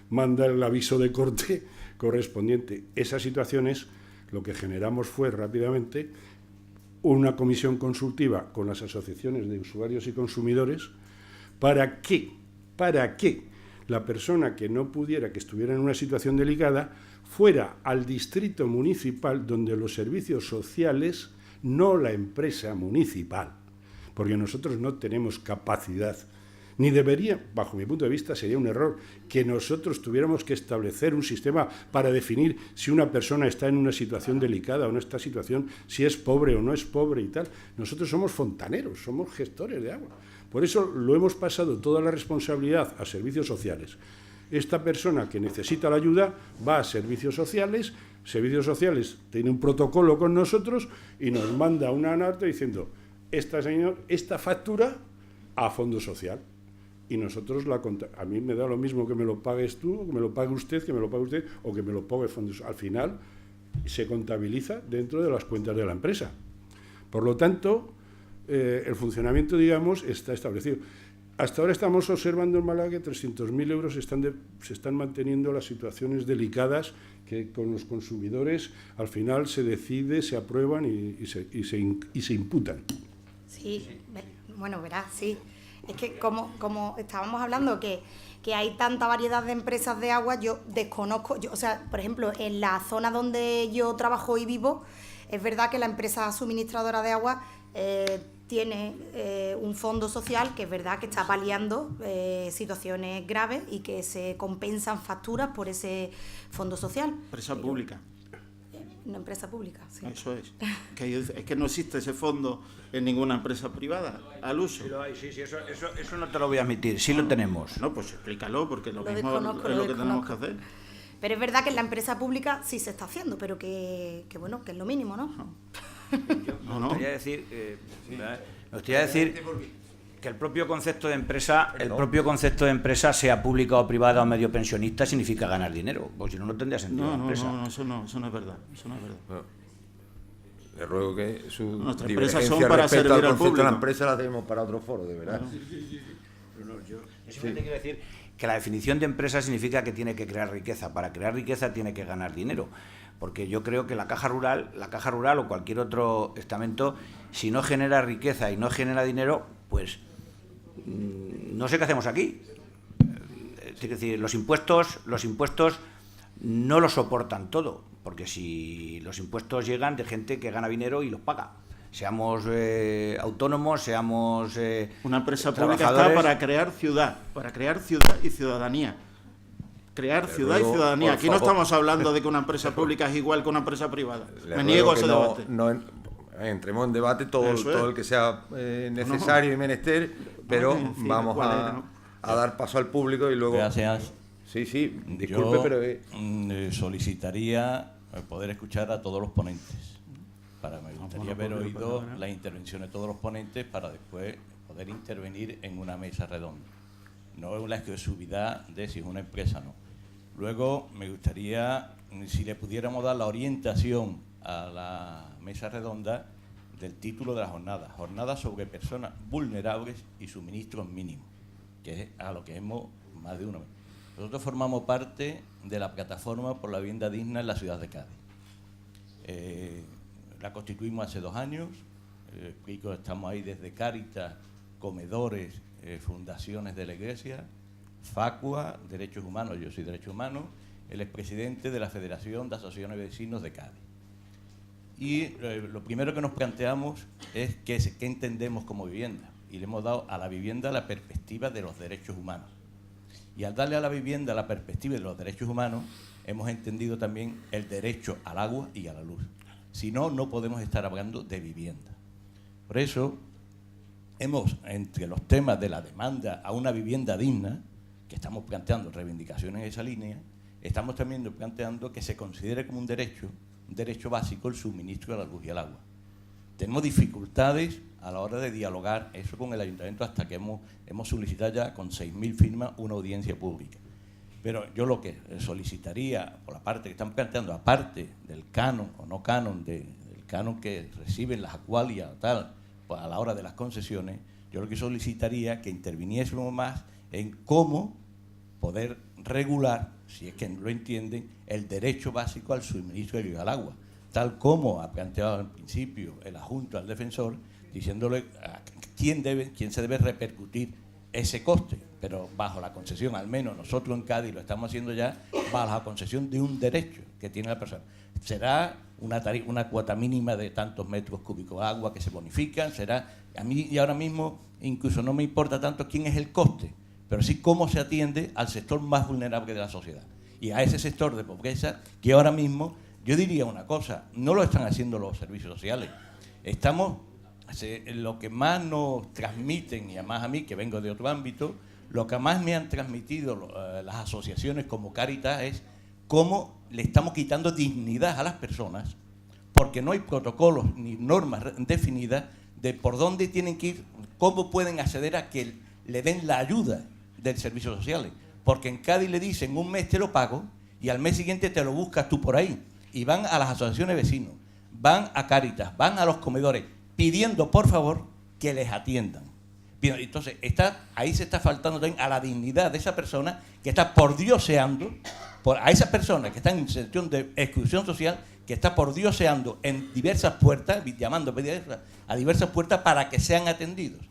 Speaker 3: manda el aviso de corte correspondiente. Esas situaciones, lo que generamos fue rápidamente una comisión consultiva con las asociaciones de usuarios y consumidores para que la persona que no pudiera, que estuviera en una situación delicada, fuera al distrito municipal donde los servicios sociales, no la empresa municipal, porque nosotros no tenemos capacidad, ni debería, bajo mi punto de vista, sería un error que nosotros tuviéramos que establecer un sistema para definir si una persona está en una situación delicada o no está en situación, si es pobre o no es pobre y tal. Nosotros somos fontaneros, somos gestores de agua. Por eso lo hemos pasado toda la responsabilidad a servicios sociales. Esta persona que necesita la ayuda va a servicios sociales tiene un protocolo con nosotros y nos manda una nota diciendo esta factura a fondo social. Y nosotros a mí me da lo mismo que me lo pagues tú, que me lo pague usted, o que me lo pague fondo social. Al final se contabiliza dentro de las cuentas de la empresa. Por lo tanto, el funcionamiento, digamos, está establecido. Hasta ahora estamos observando en Málaga que 300.000 euros se están manteniendo las situaciones delicadas que con los consumidores al final se decide, se aprueban y se imputan.
Speaker 7: Sí, bueno, verás, sí. Es que como estábamos hablando que hay tanta variedad de empresas de agua, yo desconozco, o sea, por ejemplo, en la zona donde yo trabajo y vivo, es verdad que la empresa suministradora de agua tiene un fondo social que es verdad que está paliando situaciones graves y que se compensan facturas por ese fondo social.
Speaker 5: Empresa pública.
Speaker 7: Una empresa pública, sí.
Speaker 5: Eso es. Es que no existe ese fondo en ninguna empresa privada al uso.
Speaker 4: Sí, lo hay, sí, eso no te lo voy a admitir, sí lo tenemos.
Speaker 5: No, pues explícalo, porque lo mismo
Speaker 7: desconozco,
Speaker 5: es lo que tenemos que hacer.
Speaker 7: Pero es verdad que en la empresa pública sí se está haciendo, pero que bueno, que es lo mínimo, ¿no?
Speaker 4: Me gustaría decir que el propio concepto de empresa, sea pública o privada o medio pensionista, significa ganar dinero, porque si no, no tendría sentido la empresa.
Speaker 5: No, eso no es verdad.
Speaker 2: Bueno, le ruego que su
Speaker 5: Nuestras
Speaker 2: divergencia
Speaker 5: empresas son para
Speaker 2: respecto
Speaker 5: servir
Speaker 2: al
Speaker 5: al
Speaker 2: concepto de
Speaker 5: público.
Speaker 2: la empresa la debemos para otro foro, de verdad.
Speaker 4: Yo simplemente quiero decir que la definición de empresa significa que tiene que crear riqueza. Para crear riqueza tiene que ganar dinero. Porque yo creo que la caja rural o cualquier otro estamento, si no genera riqueza y no genera dinero, pues no sé qué hacemos aquí. Es decir, los impuestos no lo soportan todo, porque si los impuestos llegan de gente que gana dinero y los paga, seamos autónomos, seamos
Speaker 5: una empresa pública
Speaker 4: trabajadores.
Speaker 5: está para crear ciudad y ciudadanía. Crear ciudad y ciudadanía. Aquí no estamos hablando de que una empresa pública es igual que una empresa privada. Me niego a ese debate.
Speaker 2: Entremos en debate todo el que sea necesario y menester, pero vamos a dar paso al público y luego...
Speaker 8: Gracias.
Speaker 2: Sí, disculpe,
Speaker 8: yo,
Speaker 2: pero...
Speaker 8: solicitaría poder escuchar a todos los ponentes. Me gustaría haber oído las intervenciones de todos los ponentes para después poder intervenir en una mesa redonda. No es la exclusividad de si es una empresa o no. Luego me gustaría, si le pudiéramos dar la orientación a la mesa redonda del título de la jornada sobre personas vulnerables y suministros mínimos, que es a lo que hemos más de una vez. Nosotros formamos parte de la plataforma por la vivienda digna en la ciudad de Cádiz. La constituimos hace 2 años, explico, estamos ahí desde Cáritas, comedores, fundaciones de la Iglesia, Facua, Derechos Humanos, yo soy Derechos Humanos, el expresidente de la Federación de Asociaciones de Vecinos de Cádiz. Y lo primero que nos planteamos es qué entendemos como vivienda, y le hemos dado a la vivienda la perspectiva de los derechos humanos. Y al darle a la vivienda la perspectiva de los derechos humanos, hemos entendido también el derecho al agua y a la luz. Si no, no podemos estar hablando de vivienda. Por eso, entre los temas de la demanda a una vivienda digna, que estamos planteando reivindicaciones en esa línea, estamos también planteando que se considere como un derecho básico el suministro de la luz y el agua. Tenemos dificultades a la hora de dialogar eso con el ayuntamiento hasta que hemos solicitado ya con 6.000 firmas una audiencia pública. Pero yo lo que solicitaría, por la parte que están planteando, aparte del canon o no canon, del canon que reciben las acualias tal, a la hora de las concesiones, yo lo que solicitaría que interviniésemos más en cómo poder regular, si es que no lo entienden, el derecho básico al suministro de al agua, tal como ha planteado al principio el adjunto al defensor, diciéndole a quién se debe repercutir ese coste, pero bajo la concesión, al menos nosotros en Cádiz lo estamos haciendo ya, bajo la concesión de un derecho que tiene la persona. Será una cuota mínima de tantos metros cúbicos de agua que se bonifican, a mí y ahora mismo incluso no me importa tanto quién es el coste, pero sí cómo se atiende al sector más vulnerable de la sociedad. Y a ese sector de pobreza que ahora mismo, yo diría una cosa, no lo están haciendo los servicios sociales. Lo que más nos transmiten, y además a mí, que vengo de otro ámbito, lo que más me han transmitido las asociaciones como Cáritas es cómo le estamos quitando dignidad a las personas, porque no hay protocolos ni normas definidas de por dónde tienen que ir, cómo pueden acceder a que le den la ayuda del servicios sociales. Porque en Cádiz le dicen, un mes te lo pago y al mes siguiente te lo buscas tú por ahí. Y van a las asociaciones de vecinos, van a Cáritas, van a los comedores, pidiendo por favor que les atiendan. Bien, entonces, ahí se está faltando también a la dignidad de esa persona que está pordioseando, a esa persona que está en situación de exclusión social, que está pordioseando en diversas puertas, llamando a diversas puertas para que sean atendidos.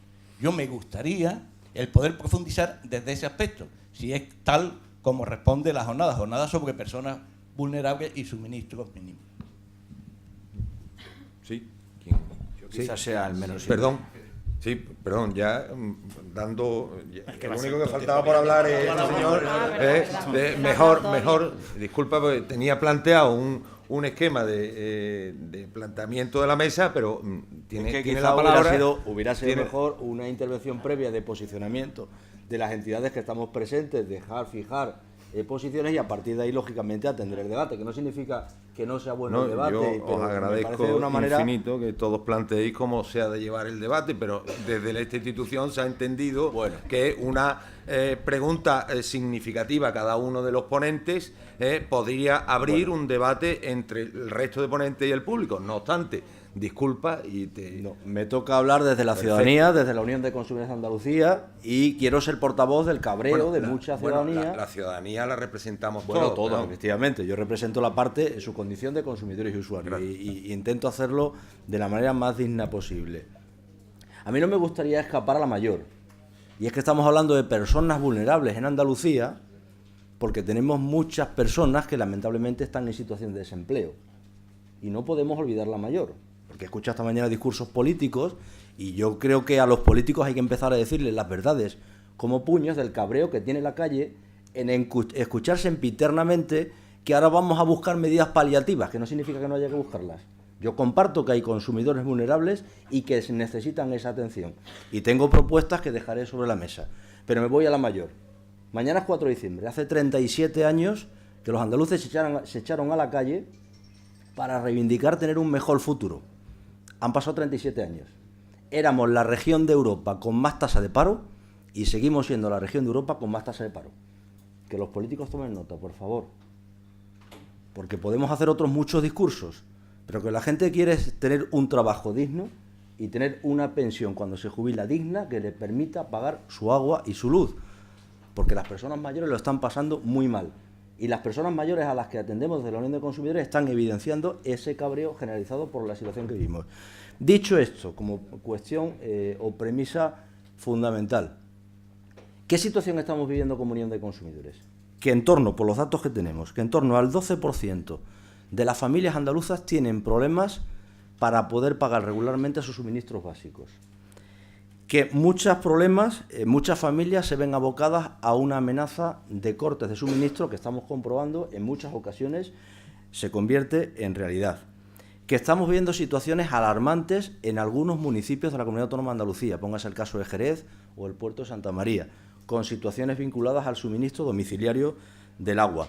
Speaker 8: Yo me gustaría el poder profundizar desde ese aspecto, si es tal como responde la jornada sobre personas vulnerables y suministros mínimos.
Speaker 2: Sí.
Speaker 4: Quizás sea el menos.
Speaker 2: Perdón, ya dando... lo único que faltaba por hablar es este señor. Mejor, disculpa, porque tenía planteado un esquema de planteamiento de la mesa, pero tiene la palabra.
Speaker 9: Hubiera sido mejor una intervención previa de posicionamiento de las entidades que estamos presentes, fijar posiciones y a partir de ahí, lógicamente, atender el debate, que no significa que no sea bueno el debate.
Speaker 2: Yo os agradezco de una manera infinito que todos planteéis cómo se ha de llevar el debate, pero desde esta institución se ha entendido que una pregunta significativa a cada uno de los ponentes podría abrir un debate entre el resto de ponentes y el público. No obstante, disculpa
Speaker 9: me toca hablar desde la ciudadanía, desde la Unión de Consumidores de Andalucía, y quiero ser portavoz del cabreo de mucha ciudadanía.
Speaker 2: La ciudadanía la representamos
Speaker 9: todos, efectivamente. Yo represento la parte en su condición de consumidores y usuarios y intento hacerlo de la manera más digna posible. A mí no me gustaría escapar a la mayor, y es que estamos hablando de personas vulnerables en Andalucía porque tenemos muchas personas que lamentablemente están en situación de desempleo y no podemos olvidar la mayor. Porque he escuchado esta mañana discursos políticos y yo creo que a los políticos hay que empezar a decirles las verdades como puños del cabreo que tiene la calle en escuchar sempiternamente que ahora vamos a buscar medidas paliativas, que no significa que no haya que buscarlas. Yo comparto que hay consumidores vulnerables y que necesitan esa atención. Y tengo propuestas que dejaré sobre la mesa. Pero me voy a la mayor. Mañana es 4 de diciembre. Hace 37 años que los andaluces se echaron a la calle para reivindicar tener un mejor futuro. Han pasado 37 años. Éramos la región de Europa con más tasa de paro y seguimos siendo la región de Europa con más tasa de paro. Que los políticos tomen nota, por favor. Porque podemos hacer otros muchos discursos, pero que la gente quiere es tener un trabajo digno y tener una pensión cuando se jubila digna que le permita pagar su agua y su luz. Porque las personas mayores lo están pasando muy mal. Y las personas mayores a las que atendemos desde la Unión de Consumidores están evidenciando ese cabreo generalizado por la situación que vivimos. Dicho esto, como cuestión o premisa fundamental, ¿qué situación estamos viviendo como Unión de Consumidores? Que en torno, por los datos que tenemos, que en torno al 12% de las familias andaluzas tienen problemas para poder pagar regularmente sus suministros básicos. Que muchas familias se ven abocadas a una amenaza de cortes de suministro que estamos comprobando en muchas ocasiones se convierte en realidad. Que estamos viendo situaciones alarmantes en algunos municipios de la Comunidad Autónoma de Andalucía, póngase el caso de Jerez o el puerto de Santa María, con situaciones vinculadas al suministro domiciliario del agua.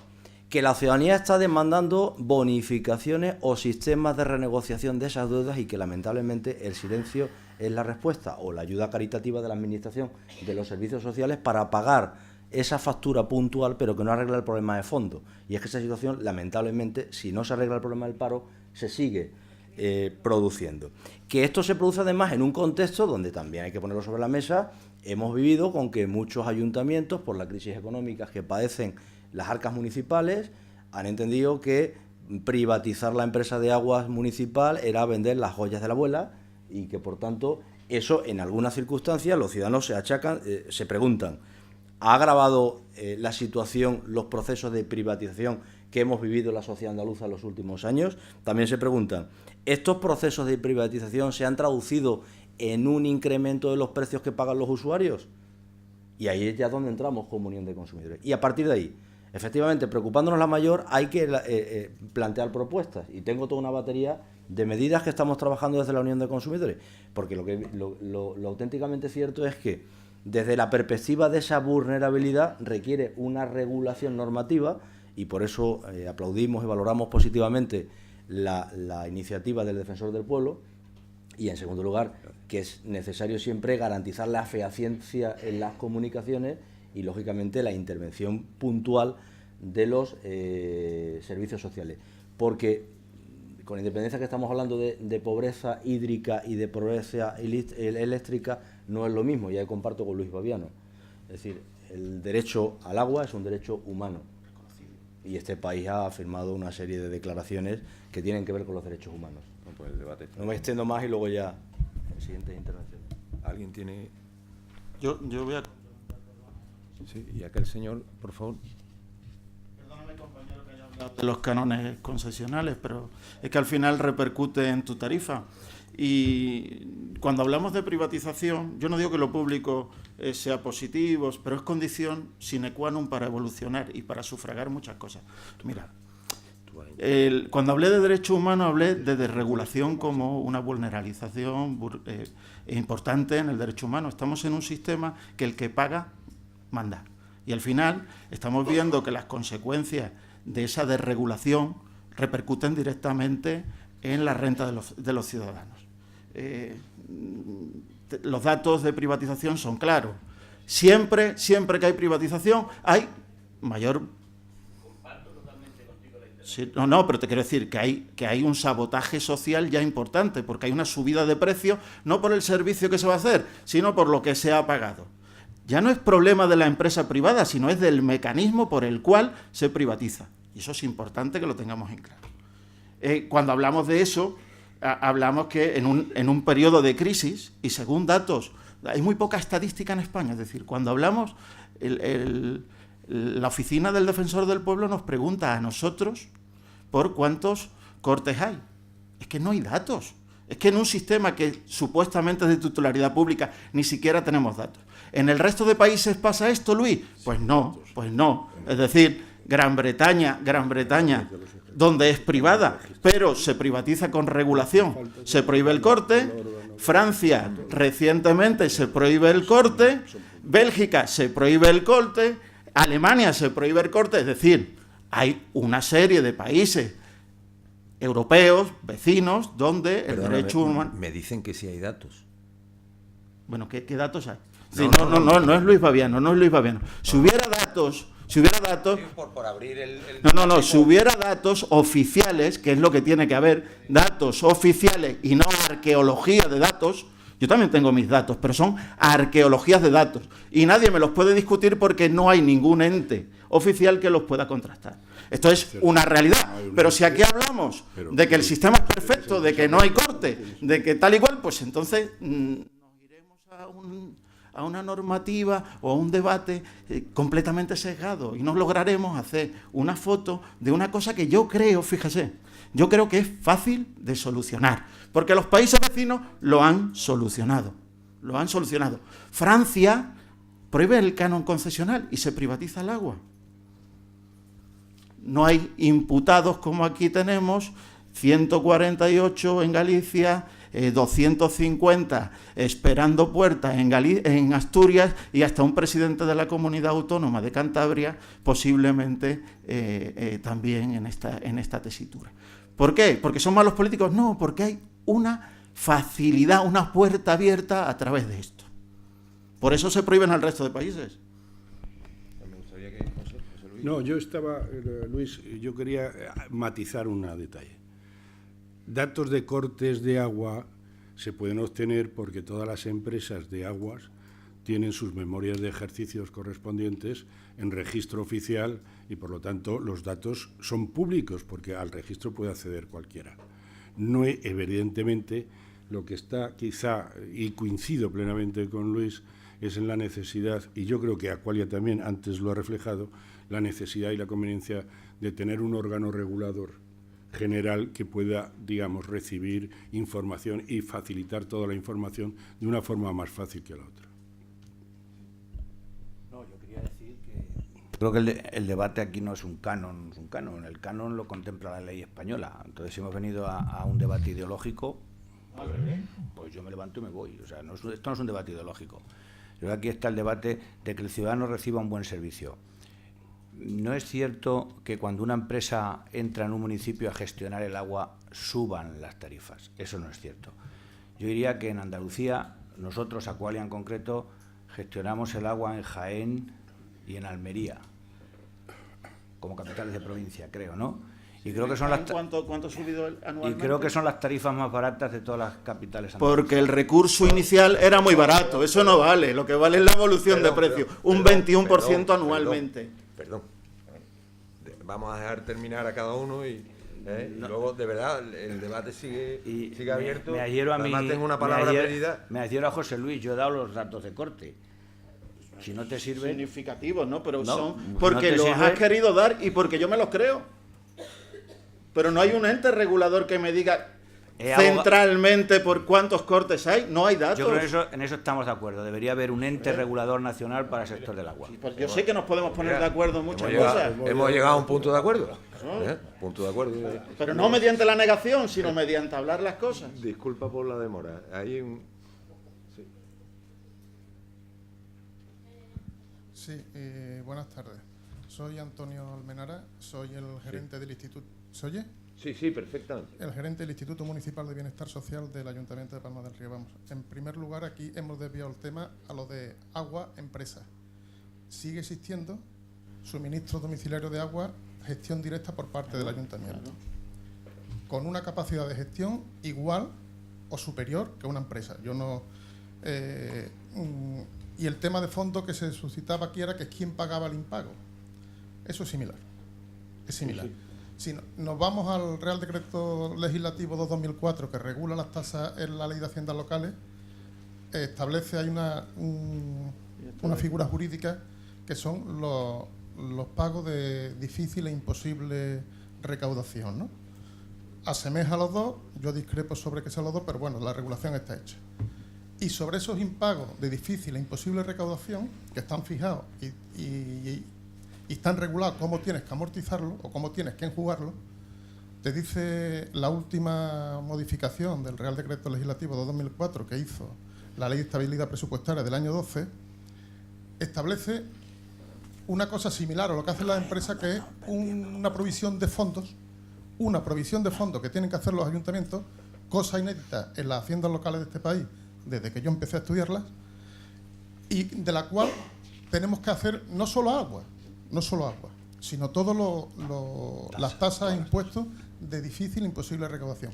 Speaker 9: Que la ciudadanía está demandando bonificaciones o sistemas de renegociación de esas deudas y que lamentablemente el silencio es la respuesta o la ayuda caritativa de la Administración de los servicios sociales para pagar esa factura puntual pero que no arregla el problema de fondo. Y es que esa situación, lamentablemente, si no se arregla el problema del paro, se sigue produciendo. Que esto se produce además en un contexto donde también hay que ponerlo sobre la mesa. Hemos vivido con que muchos ayuntamientos, por la crisis económica que padecen las arcas municipales, han entendido que privatizar la empresa de aguas municipal era vender las joyas de la abuela y que, por tanto, eso en algunas circunstancias los ciudadanos se achacan, se preguntan, ¿ha agravado la situación los procesos de privatización que hemos vivido en la sociedad andaluza en los últimos años? También se preguntan, ¿estos procesos de privatización se han traducido en un incremento de los precios que pagan los usuarios? Y ahí es ya donde entramos como Unión de Consumidores. Y a partir de ahí, efectivamente, preocupándonos la mayor, hay que plantear propuestas. Y tengo toda una batería de medidas que estamos trabajando desde la Unión de Consumidores. Porque lo auténticamente cierto es que desde la perspectiva de esa vulnerabilidad requiere una regulación normativa y por eso aplaudimos y valoramos positivamente la iniciativa del Defensor del Pueblo. Y en segundo lugar, que es necesario siempre garantizar la fehaciencia en las comunicaciones y, lógicamente, la intervención puntual de los servicios sociales. Porque con independencia que estamos hablando de pobreza hídrica y de pobreza eléctrica, no es lo mismo, ya comparto con Luis Baviano. Es decir, el derecho al agua es un derecho humano. Y este país ha firmado una serie de declaraciones que tienen que ver con los derechos humanos.
Speaker 2: No, pues el debate está.
Speaker 9: No me extiendo más y luego ya en siguientes intervenciones.
Speaker 2: ¿Alguien tiene...?
Speaker 5: Yo voy a...
Speaker 2: Sí, y aquel señor, por favor.
Speaker 5: Perdóname, compañero, que haya hablado de los cánones concesionales, pero es que al final repercute en tu tarifa. Y cuando hablamos de privatización, yo no digo que lo público sea positivo, pero es condición sine qua non para evolucionar y para sufragar muchas cosas. Mira, cuando hablé de derechos humanos hablé de desregulación como una vulneralización importante en el derecho humano. Estamos en un sistema que el que paga, manda. Y al final estamos viendo que las consecuencias de esa desregulación repercuten directamente en la renta de los ciudadanos. Los datos de privatización son claros. Siempre que hay privatización hay mayor... Sí, no, pero te quiero decir que hay un sabotaje social ya importante, porque hay una subida de precio, no por el servicio que se va a hacer, sino por lo que se ha pagado. Ya no es problema de la empresa privada, sino es del mecanismo por el cual se privatiza. Y eso es importante que lo tengamos en claro. Cuando hablamos de eso, hablamos que en un periodo de crisis, y según datos, hay muy poca estadística en España, es decir, cuando hablamos, la oficina del Defensor del Pueblo nos pregunta a nosotros por cuántos cortes hay. Es que no hay datos. Es que en un sistema que supuestamente es de titularidad pública ni siquiera tenemos datos. ¿En el resto de países pasa esto, Luis? Pues no. Es decir, Gran Bretaña, donde es privada, pero se privatiza con regulación, se prohíbe el corte. Francia, recientemente se prohíbe el corte. Bélgica, se prohíbe el corte. Alemania, se prohíbe el corte. Es decir, hay una serie de países europeos, vecinos, donde el derecho humano...
Speaker 2: Me dicen que sí hay datos.
Speaker 5: Bueno, ¿qué datos hay? Sí, no es Luis Baviano. Si hubiera datos...
Speaker 2: Por abrir
Speaker 5: si hubiera datos oficiales, que es lo que tiene que haber, datos oficiales y no arqueología de datos. Yo también tengo mis datos, pero son arqueologías de datos. Y nadie me los puede discutir porque no hay ningún ente oficial que los pueda contrastar. Esto es una realidad. Pero si aquí hablamos de que el sistema es perfecto, de que no hay corte, de que tal y cual, pues entonces nos iremos a una normativa o a un debate completamente sesgado y no lograremos hacer una foto de una cosa que yo creo, fíjese, que es fácil de solucionar, porque los países vecinos lo han solucionado. Francia prohíbe el canon concesional y se privatiza el agua. No hay imputados como aquí tenemos, 148 en Galicia, 250 esperando puertas en Asturias y hasta un presidente de la comunidad autónoma de Cantabria posiblemente también en esta tesitura. ¿Por qué? ¿Porque son malos políticos? No, porque hay una facilidad, una puerta abierta a través de esto. Por eso se prohíben al resto de países.
Speaker 2: Me gustaría que José Luis...
Speaker 3: No, Luis, yo quería matizar un detalle. Datos de cortes de agua se pueden obtener porque todas las empresas de aguas tienen sus memorias de ejercicios correspondientes en registro oficial y, por lo tanto, los datos son públicos porque al registro puede acceder cualquiera. No, evidentemente, lo que está quizá, y coincido plenamente con Luis, es en la necesidad, y yo creo que Aqualia también antes lo ha reflejado, la necesidad y la conveniencia de tener un órgano regulador general que pueda, digamos, recibir información y facilitar toda la información de una forma más fácil que la otra.
Speaker 4: No, yo quería decir que... Creo que el debate aquí no es un canon, el canon lo contempla la ley española. Entonces, si hemos venido a un debate ideológico, pues yo me levanto y me voy. O sea, esto no es un debate ideológico. Yo creo que aquí está el debate de que el ciudadano reciba un buen servicio. No es cierto que cuando una empresa entra en un municipio a gestionar el agua suban las tarifas. Eso no es cierto. Yo diría que en Andalucía, nosotros, Aqualia en concreto, gestionamos el agua en Jaén y en Almería, como capitales de provincia, creo, ¿no? Y creo que son las
Speaker 5: ¿Cuánto ha subido anualmente?
Speaker 4: Y creo que son las tarifas más baratas de todas las capitales andaluzas.
Speaker 5: Porque el recurso inicial era muy barato, eso no vale, lo que vale es la evolución de precios, un 21% anualmente.
Speaker 10: Perdón. Vamos a dejar terminar a cada uno y luego, de verdad, el debate sigue abierto.
Speaker 4: Me adhiero a
Speaker 10: Además, tengo una palabra pedida.
Speaker 4: Me adhiero a José Luis, yo he dado los datos de corte. Si no te sirve...
Speaker 5: Significativos, ¿no? Pero
Speaker 4: no,
Speaker 5: son porque
Speaker 4: no
Speaker 5: los
Speaker 4: sirve.
Speaker 5: has querido dar y porque yo me los creo. Pero no hay un ente regulador que me diga centralmente por cuántos cortes hay, no hay datos.
Speaker 4: Yo creo que en eso estamos de acuerdo. Debería haber un ente regulador nacional para el sector del agua.
Speaker 5: Sí, pues yo sé que nos podemos poner de acuerdo en muchas cosas.
Speaker 10: Hemos llegado a un punto de acuerdo. Punto de acuerdo.
Speaker 5: Pero no mediante la negación, sino mediante hablar las cosas.
Speaker 10: Disculpa por la demora. Hay un...
Speaker 11: Sí, buenas tardes. Soy Antonio Almenara, soy el gerente del Instituto... ¿Se oye?
Speaker 10: Sí, perfectamente.
Speaker 11: El gerente del Instituto Municipal de Bienestar Social del Ayuntamiento de Palma del Río. Vamos, en primer lugar, aquí hemos desviado el tema a lo de agua empresa. Sigue existiendo suministro domiciliario de agua, gestión directa por parte del Ayuntamiento, con una capacidad de gestión igual o superior que una empresa. Yo no... y el tema de fondo que se suscitaba aquí era que quién pagaba el impago. Eso es similar. Es similar. Sí. Si nos vamos al Real Decreto Legislativo 2/2004, que regula las tasas en la Ley de Haciendas Locales, establece, hay una figura jurídica que son los pagos de difícil e imposible recaudación, ¿no? Asemeja a los dos, yo discrepo sobre que sean los dos, pero bueno, la regulación está hecha. Y sobre esos impagos de difícil e imposible recaudación, que están fijados y están regulados cómo tienes que amortizarlo o cómo tienes que enjugarlo, te dice la última modificación del Real Decreto Legislativo de 2004 que hizo la Ley de Estabilidad Presupuestaria del año 12, establece una cosa similar a lo que hacen las empresas, que es una provisión de fondos, que tienen que hacer los ayuntamientos, cosa inédita en las haciendas locales de este país desde que yo empecé a estudiarlas, y de la cual tenemos que hacer no solo agua, sino todas las tasas e impuestos de difícil e imposible recaudación.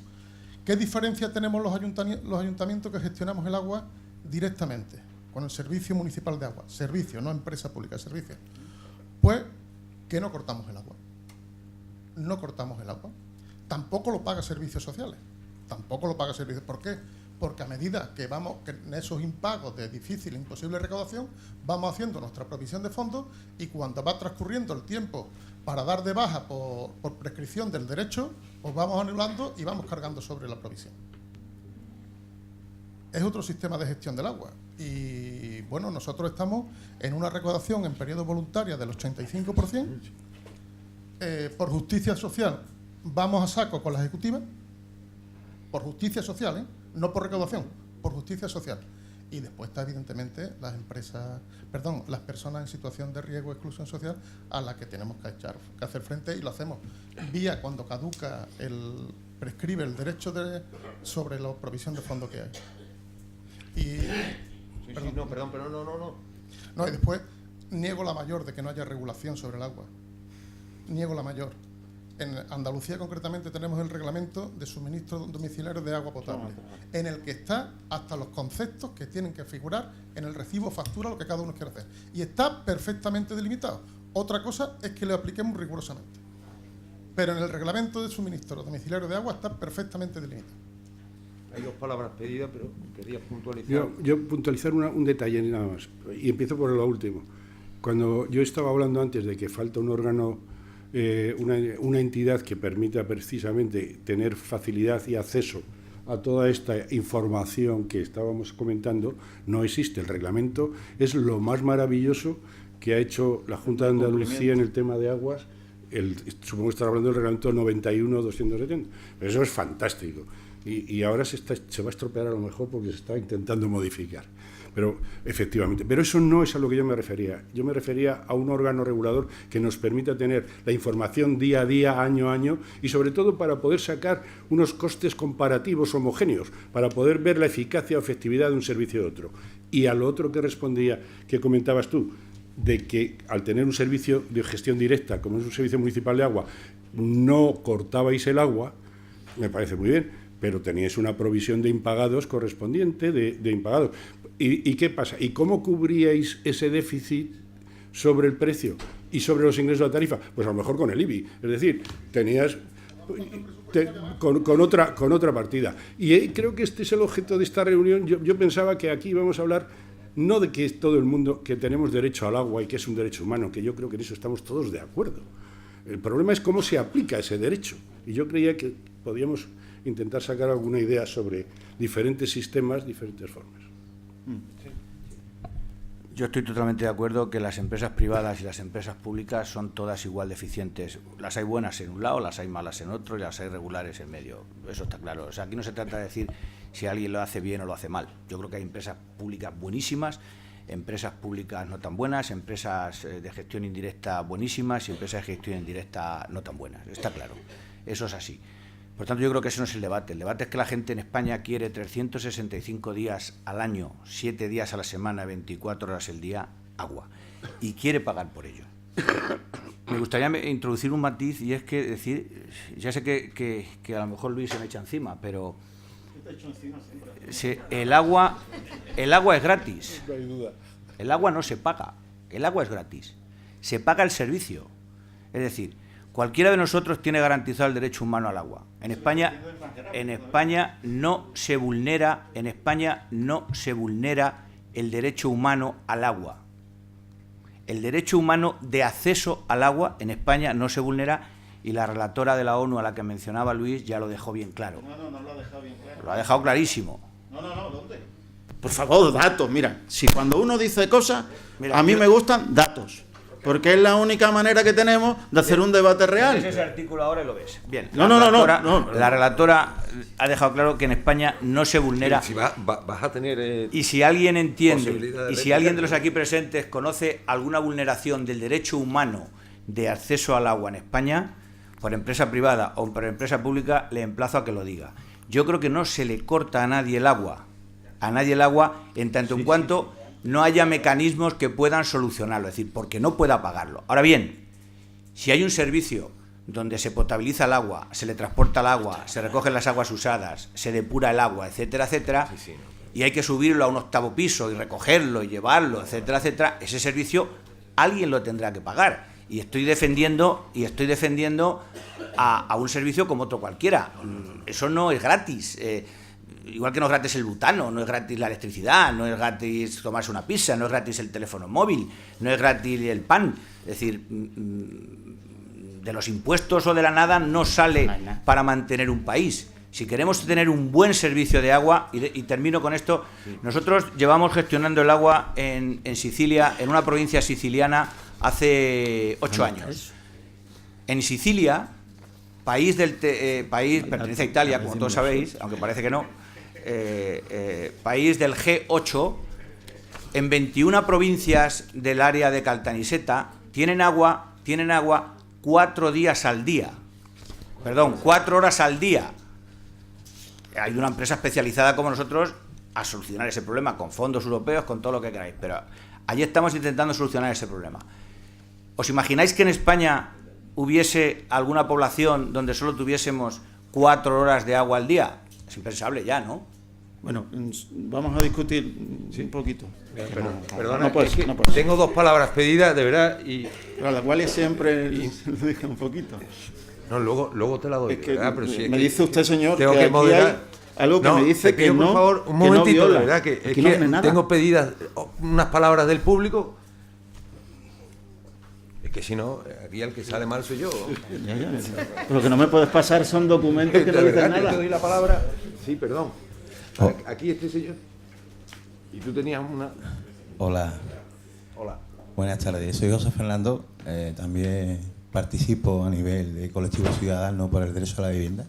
Speaker 11: ¿Qué diferencia tenemos los ayuntamientos que gestionamos el agua directamente con el Servicio Municipal de Agua? Servicio, no empresa pública, servicio. Pues que no cortamos el agua. No cortamos el agua. Tampoco lo paga Servicios Sociales. ¿Por qué? Porque a medida que vamos en esos impagos de difícil e imposible recaudación, vamos haciendo nuestra provisión de fondos, y cuando va transcurriendo el tiempo para dar de baja por prescripción del derecho, pues vamos anulando y vamos cargando sobre la provisión. Es otro sistema de gestión del agua. Y bueno, nosotros estamos en una recaudación en periodo voluntaria del 85%. Por justicia social vamos a saco con la ejecutiva, por justicia social, no por recaudación, por justicia social. Y después está evidentemente las personas en situación de riesgo o exclusión social, a las que tenemos que hacer frente, y lo hacemos vía cuando caduca prescribe el derecho sobre la provisión de fondos que hay. No, y después niego la mayor de que no haya regulación sobre el agua. Niego la mayor. En Andalucía concretamente tenemos el reglamento de suministro domiciliario de agua potable, en el que está hasta los conceptos que tienen que figurar en el recibo, factura, lo que cada uno quiere hacer. Y está perfectamente delimitado. Otra cosa es que lo apliquemos rigurosamente. Pero en el reglamento de suministro domiciliario de agua está perfectamente delimitado.
Speaker 10: Hay dos palabras pedidas, pero quería puntualizar.
Speaker 3: Yo puntualizar un detalle nada más, y empiezo por lo último. Cuando yo estaba hablando antes de que falta un órgano, una entidad que permita precisamente tener facilidad y acceso a toda esta información que estábamos comentando, no existe. El reglamento es lo más maravilloso que ha hecho la Junta de Andalucía en el tema de aguas. Supongo que estar hablando del reglamento 91-270, pero eso es fantástico. Y ahora se va a estropear a lo mejor porque se está intentando modificar. Pero efectivamente, pero eso no es a lo que yo me refería. Yo me refería a un órgano regulador que nos permita tener la información día a día, año a año, y sobre todo para poder sacar unos costes comparativos homogéneos, para poder ver la eficacia o efectividad de un servicio de otro. Y a lo otro que respondía, que comentabas tú, de que al tener un servicio de gestión directa, como es un servicio municipal de agua, no cortabais el agua, me parece muy bien, pero teníais una provisión de impagados correspondiente, de impagados. ¿Y qué pasa? ¿Y cómo cubríais ese déficit sobre el precio y sobre los ingresos de la tarifa? Pues a lo mejor con el IBI. Es decir, tenías con otra partida. Y creo que este es el objeto de esta reunión. Yo pensaba que aquí íbamos a hablar no de que es todo el mundo que tenemos derecho al agua y que es un derecho humano, que yo creo que en eso estamos todos de acuerdo. El problema es cómo se aplica ese derecho. Y yo creía que podíamos intentar sacar alguna idea sobre diferentes sistemas, diferentes formas.
Speaker 4: Yo estoy totalmente de acuerdo que las empresas privadas y las empresas públicas son todas igual de eficientes. Las hay buenas en un lado, las hay malas en otro y las hay regulares en medio. Eso está claro. O sea, aquí no se trata de decir si alguien lo hace bien o lo hace mal. Yo creo que hay empresas públicas buenísimas, empresas públicas no tan buenas, empresas de gestión indirecta buenísimas y empresas de gestión indirecta no tan buenas. Está claro. Eso es así. Por tanto, yo creo que ese no es el debate. El debate es que la gente en España quiere 365 días al año, 7 días a la semana, 24 horas al día, agua. Y quiere pagar por ello. Me gustaría introducir un matiz y es que decir, ya sé que a lo mejor Luis se me echa encima, pero el agua es gratis.
Speaker 3: No hay duda.
Speaker 4: El agua no se paga. El agua es gratis. Se paga el servicio. Es decir, cualquiera de nosotros tiene garantizado el derecho humano al agua. En España no se vulnera el derecho humano al agua. El derecho humano de acceso al agua en España no se vulnera y la relatora de la ONU a la que mencionaba Luis ya lo dejó bien claro.
Speaker 5: No lo ha dejado bien claro.
Speaker 4: Lo ha dejado clarísimo.
Speaker 5: ¿Dónde? Por favor, datos. Mira, si cuando uno dice cosas, a mí me gustan datos. Porque es la única manera que tenemos de hacer un debate real.
Speaker 4: Ves ese artículo ahora y lo ves. Bien.
Speaker 5: No.
Speaker 4: La relatora ha dejado claro que en España no se vulnera.
Speaker 10: Si vas a tener.
Speaker 4: Y si alguien entiende, y si alguien de los aquí presentes conoce alguna vulneración del derecho humano de acceso al agua en España, por empresa privada o por empresa pública, le emplazo a que lo diga. Yo creo que no se le corta a nadie el agua. En tanto en cuanto no haya mecanismos que puedan solucionarlo, es decir, porque no pueda pagarlo. Ahora bien, si hay un servicio donde se potabiliza el agua, se le transporta el agua, se recogen las aguas usadas, se depura el agua, etcétera, etcétera, y hay que subirlo a un 8º piso y recogerlo y llevarlo, etcétera, etcétera, ese servicio alguien lo tendrá que pagar. Y estoy defendiendo a un servicio como otro cualquiera. Eso no es gratis. Igual que no es gratis el butano, no es gratis la electricidad, no es gratis tomarse una pizza, no es gratis el teléfono móvil, no es gratis el pan. Es decir, de los impuestos o de la nada no sale para mantener un país. Si queremos tener un buen servicio de agua, y termino con esto, nosotros llevamos gestionando el agua en Sicilia, en una provincia siciliana, hace 8 años. En Sicilia, país pertenece a Italia, como todos sabéis, aunque parece que no, país del G8, en 21 provincias del área de Caltanissetta tienen agua 4 días al día. Perdón, 4 horas al día. Hay una empresa especializada como nosotros a solucionar ese problema, con fondos europeos, con todo lo que queráis, pero allí estamos intentando solucionar ese problema. ¿Os imagináis que en España hubiese alguna población donde solo tuviésemos 4 horas de agua al día? Es impensable ya, ¿no?
Speaker 5: Bueno, vamos a discutir un poquito.
Speaker 10: Perdona, tengo 2 palabras pedidas, de verdad, y...
Speaker 5: Pero a la cual siempre lo deja un poquito.
Speaker 10: No, luego te la doy.
Speaker 5: Es que
Speaker 10: ¿verdad? Pero si
Speaker 5: me dice usted, señor,
Speaker 10: tengo
Speaker 5: que
Speaker 10: que
Speaker 5: aquí
Speaker 10: moderar.
Speaker 5: Hay algo que me dice que no.
Speaker 10: Por favor, un
Speaker 5: que
Speaker 10: momentito,
Speaker 5: no viola,
Speaker 10: de verdad, que es
Speaker 5: no
Speaker 10: que
Speaker 5: tiene nada.
Speaker 10: tengo pedidas unas palabras del público. Es que si no, aquí el que sale mal soy yo.
Speaker 5: Pero lo que no me puedes pasar son documentos que no dicen nada.
Speaker 10: Te doy la palabra. Sí, perdón. Aquí este señor. Y tú tenías una.
Speaker 12: Hola. Buenas tardes. Soy José Fernando. También participo a nivel de colectivo ciudadano por el derecho a la vivienda.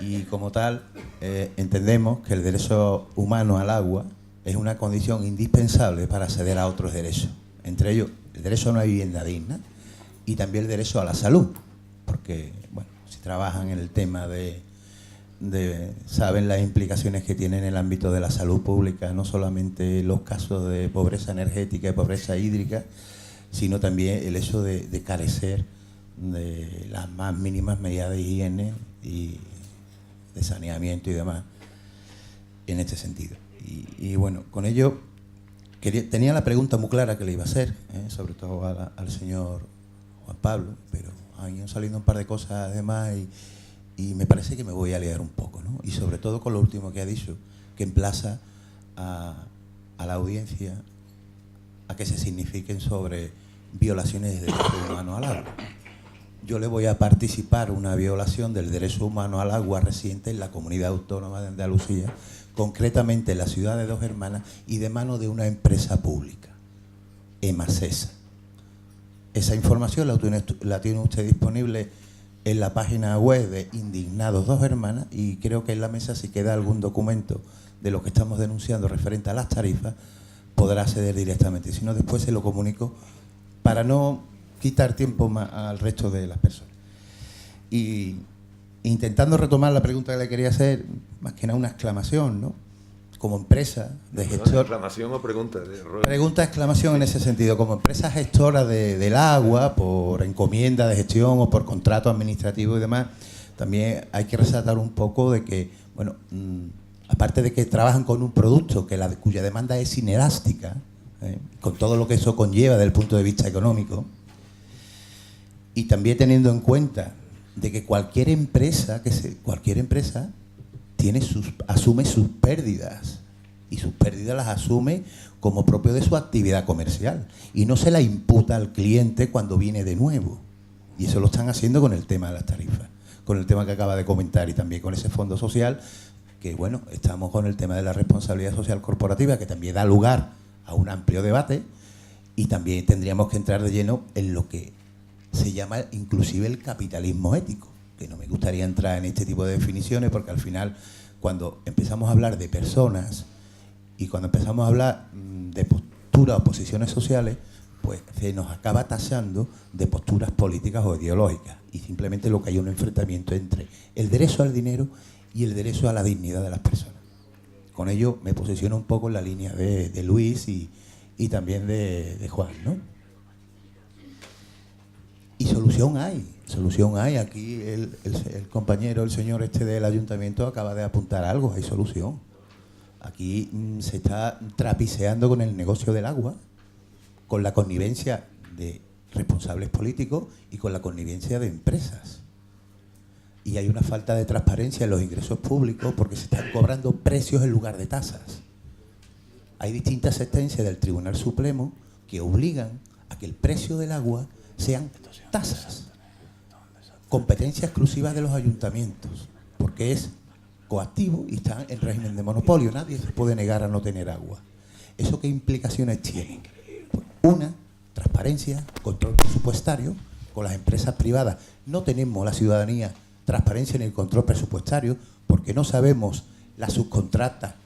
Speaker 12: Y como tal, entendemos que el derecho humano al agua es una condición indispensable para acceder a otros derechos. Entre ellos, el derecho a una vivienda digna y también el derecho a la salud. Porque, bueno, si trabajan en el tema de saben las implicaciones que tiene en el ámbito de la salud pública, no solamente los casos de pobreza energética y pobreza hídrica, sino también el hecho de carecer de las más mínimas medidas de higiene y de saneamiento y demás en este sentido. Y bueno, con ello tenía la pregunta muy clara que le iba a hacer, sobre todo al señor Juan Pablo, pero han salido un par de cosas además y me parece que me voy a liar un poco, ¿no? Y sobre todo con lo último que ha dicho, que emplaza a la audiencia a que se signifiquen sobre violaciones de derechos humanos al agua. Yo le voy a participar una violación del derecho humano al agua reciente en la comunidad autónoma de Andalucía, concretamente en la ciudad de Dos Hermanas y de mano de una empresa pública, Emasesa. Esa información la tiene usted disponible en la página web de Indignados Dos Hermanas, y creo que en la mesa, si queda algún documento de lo que estamos denunciando referente a las tarifas, podrá acceder directamente. Si no, después se lo comunico para no quitar tiempo más al resto de las personas. Y intentando retomar la pregunta que le quería hacer, más que nada una exclamación, ¿no? Como empresa de gestor...
Speaker 10: ¿Exclamación o pregunta?
Speaker 12: Pregunta, exclamación en ese sentido. Como empresa gestora del agua, por encomienda de gestión o por contrato administrativo y demás, también hay que resaltar un poco de que, bueno, aparte de que trabajan con un producto cuya demanda es inelástica, con todo lo que eso conlleva desde el punto de vista económico, y también teniendo en cuenta de que cualquier empresa asume sus pérdidas, y sus pérdidas las asume como propio de su actividad comercial y no se la imputa al cliente cuando viene de nuevo. Y eso lo están haciendo con el tema de las tarifas, con el tema que acaba de comentar, y también con ese fondo social, que bueno, estamos con el tema de la responsabilidad social corporativa, que también da lugar a un amplio debate, y también tendríamos que entrar de lleno en lo que se llama inclusive el capitalismo ético, que no me gustaría entrar en este tipo de definiciones, porque al final, cuando empezamos a hablar de personas y cuando empezamos a hablar de posturas o posiciones sociales, pues se nos acaba tachando de posturas políticas o ideológicas, y simplemente lo que hay es un enfrentamiento entre el derecho al dinero y el derecho a la dignidad de las personas. Con ello me posiciono un poco en la línea de Luis y también de Juan, ¿no? Y solución hay. Aquí el compañero, el señor del ayuntamiento acaba de apuntar algo, hay solución. Aquí se está trapiceando con el negocio del agua, con la connivencia de responsables políticos y con la connivencia de empresas. Y hay una falta de transparencia en los ingresos públicos porque se están cobrando precios en lugar de tasas. Hay distintas sentencias del Tribunal Supremo que obligan a que el precio del agua sean tasas, competencia exclusiva de los ayuntamientos, porque es coactivo y está en régimen de monopolio. Nadie se puede negar a no tener agua. ¿Eso qué implicaciones tiene? Pues una, transparencia, control presupuestario. Con las empresas privadas no tenemos, la ciudadanía, transparencia en el control presupuestario, porque no sabemos la subcontrata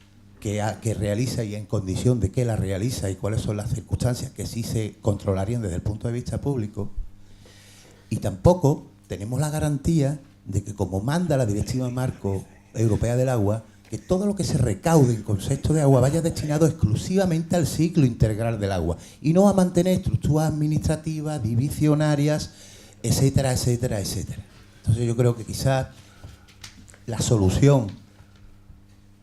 Speaker 12: que realiza y en condición de que la realiza y cuáles son las circunstancias que sí se controlarían desde el punto de vista público. Y tampoco tenemos la garantía de que, como manda la Directiva Marco Europea del Agua, que todo lo que se recaude en concepto de agua vaya destinado exclusivamente al ciclo integral del agua y no a mantener estructuras administrativas, divisionarias, etcétera, etcétera, etcétera. Entonces yo creo que quizás la solución,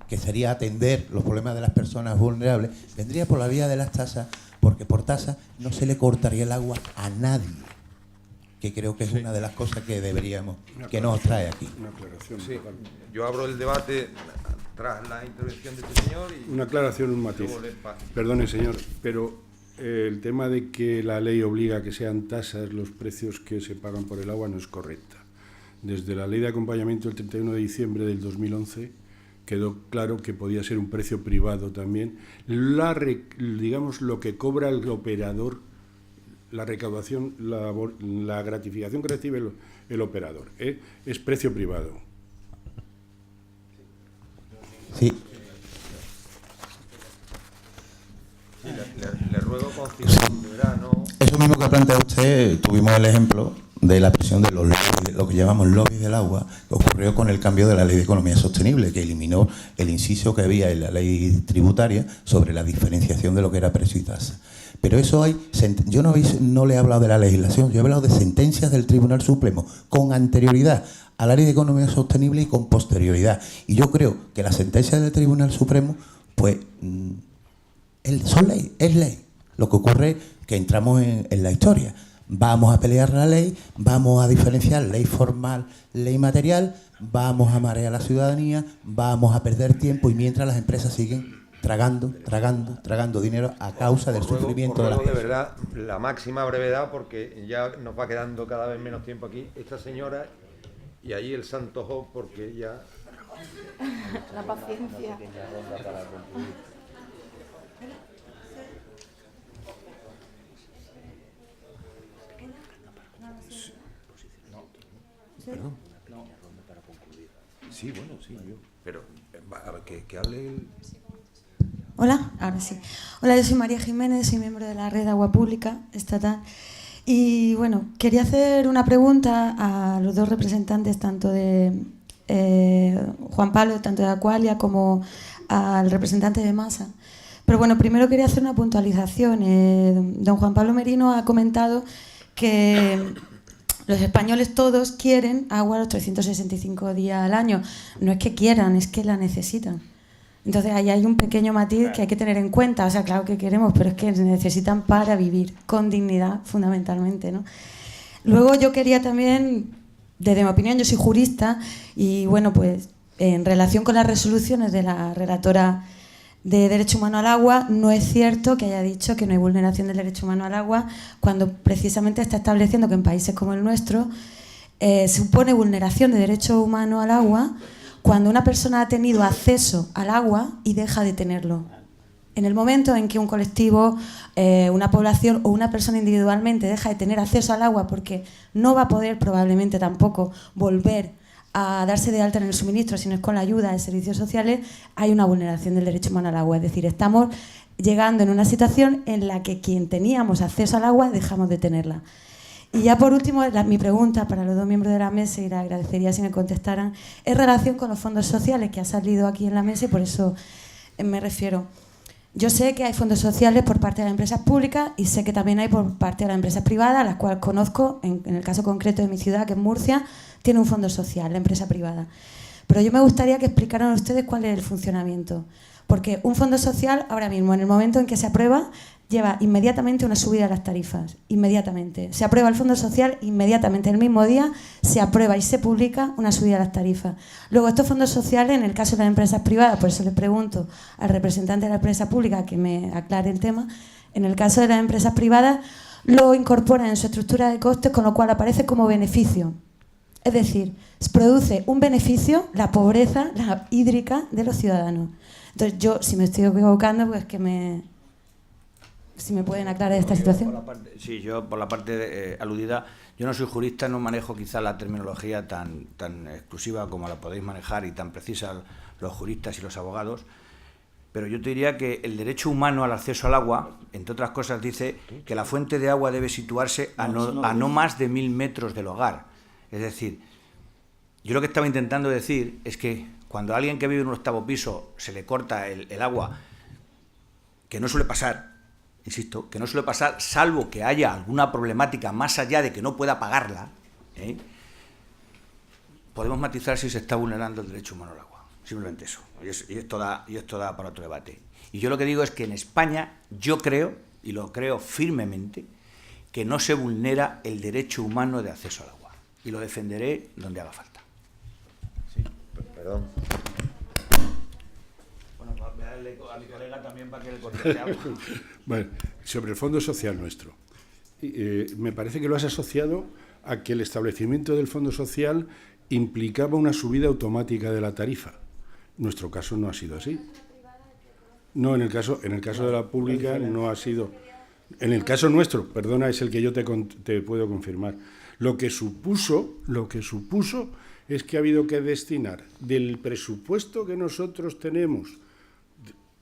Speaker 12: que sería atender los problemas de las personas vulnerables, vendría por la vía de las tasas, porque por tasa no se le cortaría el agua a nadie, que creo que es una de las cosas que deberíamos, que nos trae aquí.
Speaker 3: Una aclaración.
Speaker 10: Sí, yo abro el debate tras la intervención de este señor.
Speaker 3: Una aclaración, un matiz. Perdone, señor, pero el tema de que la ley obliga a que sean tasas los precios que se pagan por el agua no es correcta. Desde la ley de acompañamiento del 31 de diciembre del 2011 quedó claro que podía ser un precio privado también. Digamos, lo que cobra el operador, la recaudación, la gratificación que recibe el operador, es precio privado.
Speaker 12: Sí.
Speaker 10: Le ruego con sinceridad, ¿no?
Speaker 12: Eso mismo que plantea usted, tuvimos el ejemplo de la presión de los lobbies, lo que llamamos lobbies del agua, que ocurrió con el cambio de la Ley de Economía Sostenible, que eliminó el inciso que había en la ley tributaria sobre la diferenciación de lo que era precio y tasa. Pero eso yo no le he hablado de la legislación, yo he hablado de sentencias del Tribunal Supremo con anterioridad a la Ley de Economía Sostenible y con posterioridad. Y yo creo que las sentencias del Tribunal Supremo, pues, son ley, es ley. Lo que ocurre es que entramos en la historia. Vamos a pelear la ley, vamos a diferenciar ley formal, ley material, vamos a marear a la ciudadanía, vamos a perder tiempo, y mientras las empresas siguen tragando dinero a causa del sufrimiento de las personas.
Speaker 10: De verdad, la máxima brevedad, porque ya nos va quedando cada vez menos tiempo aquí. Esta señora y allí el Santo Job, porque ya...
Speaker 7: La paciencia.
Speaker 10: Perdón. Sí, bueno, sí, yo. Pero, a ver, que hable el...
Speaker 13: Hola, ahora sí. Hola, yo soy María Jiménez, soy miembro de la Red Agua Pública Estatal. Y bueno, quería hacer una pregunta a los dos representantes, tanto de Juan Pablo, tanto de Aqualia, como al representante de Masa. Pero bueno, primero quería hacer una puntualización. Don Juan Pablo Merino ha comentado que los españoles todos quieren agua los 365 días al año. No es que quieran, es que la necesitan. Entonces ahí hay un pequeño matiz que hay que tener en cuenta. O sea, claro que queremos, pero es que necesitan para vivir con dignidad, fundamentalmente, ¿no? Luego yo quería también, desde mi opinión, yo soy jurista, y bueno, pues en relación con las resoluciones de la relatora de Derecho Humano al Agua, no es cierto que haya dicho que no hay vulneración del derecho humano al agua, cuando precisamente está estableciendo que en países como el nuestro supone vulneración de derecho humano al agua cuando una persona ha tenido acceso al agua y deja de tenerlo. En el momento en que un colectivo, una población o una persona individualmente deja de tener acceso al agua porque no va a poder probablemente tampoco volver a darse de alta en el suministro, sino es con la ayuda de servicios sociales, hay una vulneración del derecho humano al agua. Es decir, estamos llegando en una situación en la que quien teníamos acceso al agua dejamos de tenerla. Y ya por último, mi pregunta para los dos miembros de la mesa, y le agradecería si me contestaran, es en relación con los fondos sociales que ha salido aquí en la mesa, y por eso me refiero. Yo sé que hay fondos sociales por parte de las empresas públicas y sé que también hay por parte de las empresas privadas, las cuales conozco, en el caso concreto de mi ciudad, que es Murcia, tiene un fondo social, la empresa privada. Pero yo me gustaría que explicaran a ustedes cuál es el funcionamiento. Porque un fondo social, ahora mismo, en el momento en que se aprueba, lleva inmediatamente una subida de las tarifas. Inmediatamente. Se aprueba el fondo social, inmediatamente, el mismo día, se aprueba y se publica una subida de las tarifas. Luego, estos fondos sociales, en el caso de las empresas privadas, por eso le pregunto al representante de la empresa pública que me aclare el tema, en el caso de las empresas privadas, lo incorporan en su estructura de costes, con lo cual aparece como beneficio. Es decir, se produce un beneficio, la pobreza, la hídrica de los ciudadanos. Entonces, yo, si me estoy equivocando, pues si me pueden aclarar esta situación.
Speaker 4: Yo por la parte aludida, yo no soy jurista, no manejo quizá la terminología tan exclusiva como la podéis manejar y tan precisa los juristas y los abogados, pero yo te diría que el derecho humano al acceso al agua, entre otras cosas, dice que la fuente de agua debe situarse a no más de 1000 metros del hogar. Es decir, yo lo que estaba intentando decir es que cuando a alguien que vive en un 8º piso se le corta el agua, que no suele pasar, insisto, que no suele pasar, salvo que haya alguna problemática más allá de que no pueda pagarla, podemos matizar si se está vulnerando el derecho humano al agua. Simplemente eso. Y esto da para otro debate. Y yo lo que digo es que en España yo creo, y lo creo firmemente, que no se vulnera el derecho humano de acceso al agua. Y lo defenderé donde haga falta.
Speaker 10: Sí, perdón.
Speaker 4: Bueno, voy a darle a mi colega también para que le conteste algo.
Speaker 3: Bueno, sobre el Fondo Social nuestro. Me parece que lo has asociado a que el establecimiento del Fondo Social implicaba una subida automática de la tarifa. En nuestro caso no ha sido así. No, en el caso de la pública no ha sido. En el caso nuestro, perdona, es el que yo te puedo confirmar. Lo que supuso es que ha habido que destinar del presupuesto que nosotros tenemos,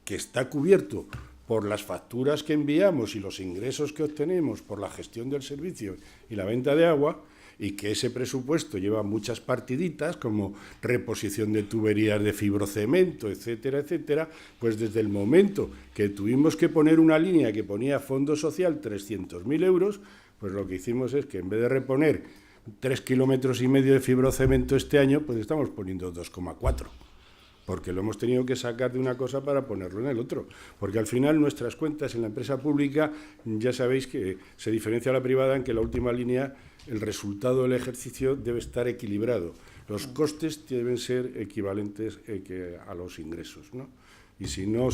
Speaker 3: que está cubierto por las facturas que enviamos y los ingresos que obtenemos por la gestión del servicio y la venta de agua, y que ese presupuesto lleva muchas partiditas como reposición de tuberías de fibrocemento, etcétera, etcétera, pues desde el momento que tuvimos que poner una línea que ponía Fondo Social 300.000 euros, pues lo que hicimos es que en vez de reponer 3,5 kilómetros de fibrocemento este año, pues estamos poniendo 2,4, porque lo hemos tenido que sacar de una cosa para ponerlo en el otro, porque al final nuestras cuentas en la empresa pública, ya sabéis que se diferencia a la privada en que la última línea, el resultado del ejercicio debe estar equilibrado, los costes deben ser equivalentes a los ingresos, ¿no? Y si no,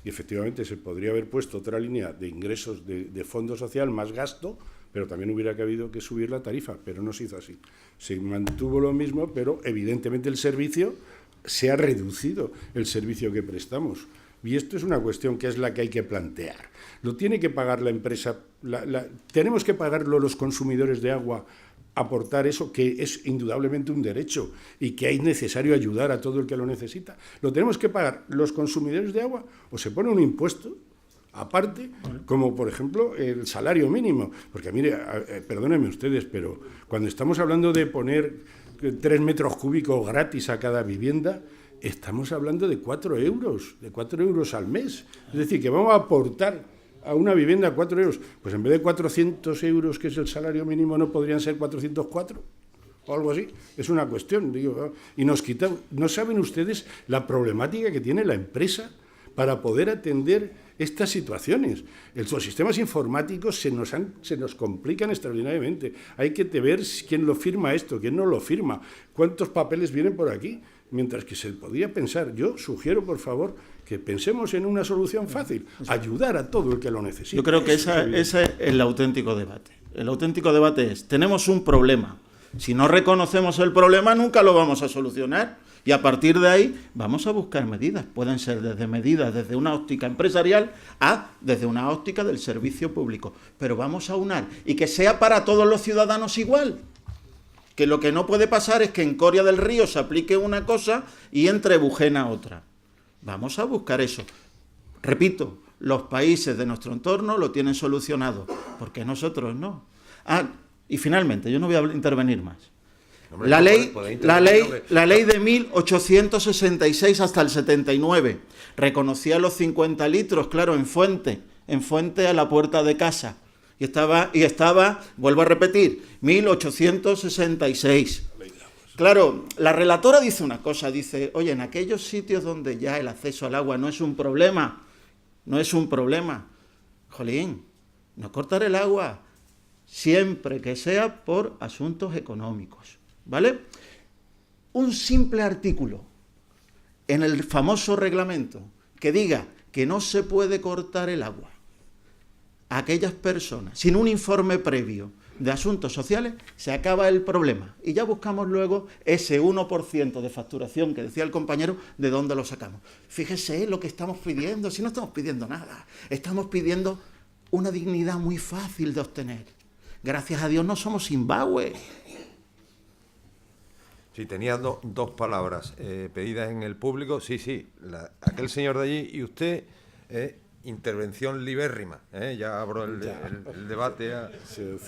Speaker 3: y efectivamente se podría haber puesto otra línea de ingresos de Fondo Social, más gasto, pero también hubiera habido que subir la tarifa, pero no se hizo así. Se mantuvo lo mismo, pero evidentemente el servicio se ha reducido, el servicio que prestamos. Y esto es una cuestión que es la que hay que plantear. Lo tiene que pagar la empresa, tenemos que pagarlo los consumidores de agua, aportar eso, que es indudablemente un derecho y que es necesario ayudar a todo el que lo necesita. ¿Lo tenemos que pagar los consumidores de agua o se pone un impuesto aparte, como por ejemplo el salario mínimo? Porque mire, perdónenme ustedes, pero cuando estamos hablando de poner 3 metros cúbicos gratis a cada vivienda, estamos hablando de 4 euros al mes. Es decir, que vamos a aportar a una vivienda 4 euros. Pues en vez de 400 euros, que es el salario mínimo, ¿no podrían ser 404? O algo así. Es una cuestión, digo. Y nos quitan. ¿No saben ustedes la problemática que tiene la empresa para poder atender estas situaciones? Los sistemas informáticos se nos complican extraordinariamente. Hay que ver quién lo firma esto, quién no lo firma, cuántos papeles vienen por aquí, mientras que se podía pensar. Yo sugiero, por favor, que pensemos en una solución fácil, ayudar a todo el que lo necesite.
Speaker 5: Yo creo que ese es el auténtico debate. El auténtico debate es, tenemos un problema. Si no reconocemos el problema, nunca lo vamos a solucionar. Y a partir de ahí vamos a buscar medidas. Pueden ser desde una óptica empresarial desde una óptica del servicio público. Pero vamos a unar y que sea para todos los ciudadanos igual. Que lo que no puede pasar es que en Coria del Río se aplique una cosa y en Trebujena otra. Vamos a buscar eso. Repito, los países de nuestro entorno lo tienen solucionado. ¿Por qué nosotros no? Y finalmente, yo no voy a intervenir más. La ley de 1866 hasta el 79 reconocía los 50 litros, claro, en fuente a la puerta de casa. Y estaba, vuelvo a repetir, 1866. Claro, la relatora dice una cosa, dice, oye, en aquellos sitios donde ya el acceso al agua no es un problema, jolín, no cortar el agua, siempre que sea por asuntos económicos, ¿vale? Un simple artículo en el famoso reglamento que diga que no se puede cortar el agua a aquellas personas sin un informe previo de asuntos sociales, se acaba el problema. Y ya buscamos luego ese 1% de facturación que decía el compañero, ¿de dónde lo sacamos? Fíjese lo que estamos pidiendo, si no estamos pidiendo nada, estamos pidiendo una dignidad muy fácil de obtener. Gracias a Dios no somos Zimbabue.
Speaker 10: Sí, tenía dos palabras pedidas en el público. Sí, aquel señor de allí y usted, intervención libérrima. Ya abro el debate.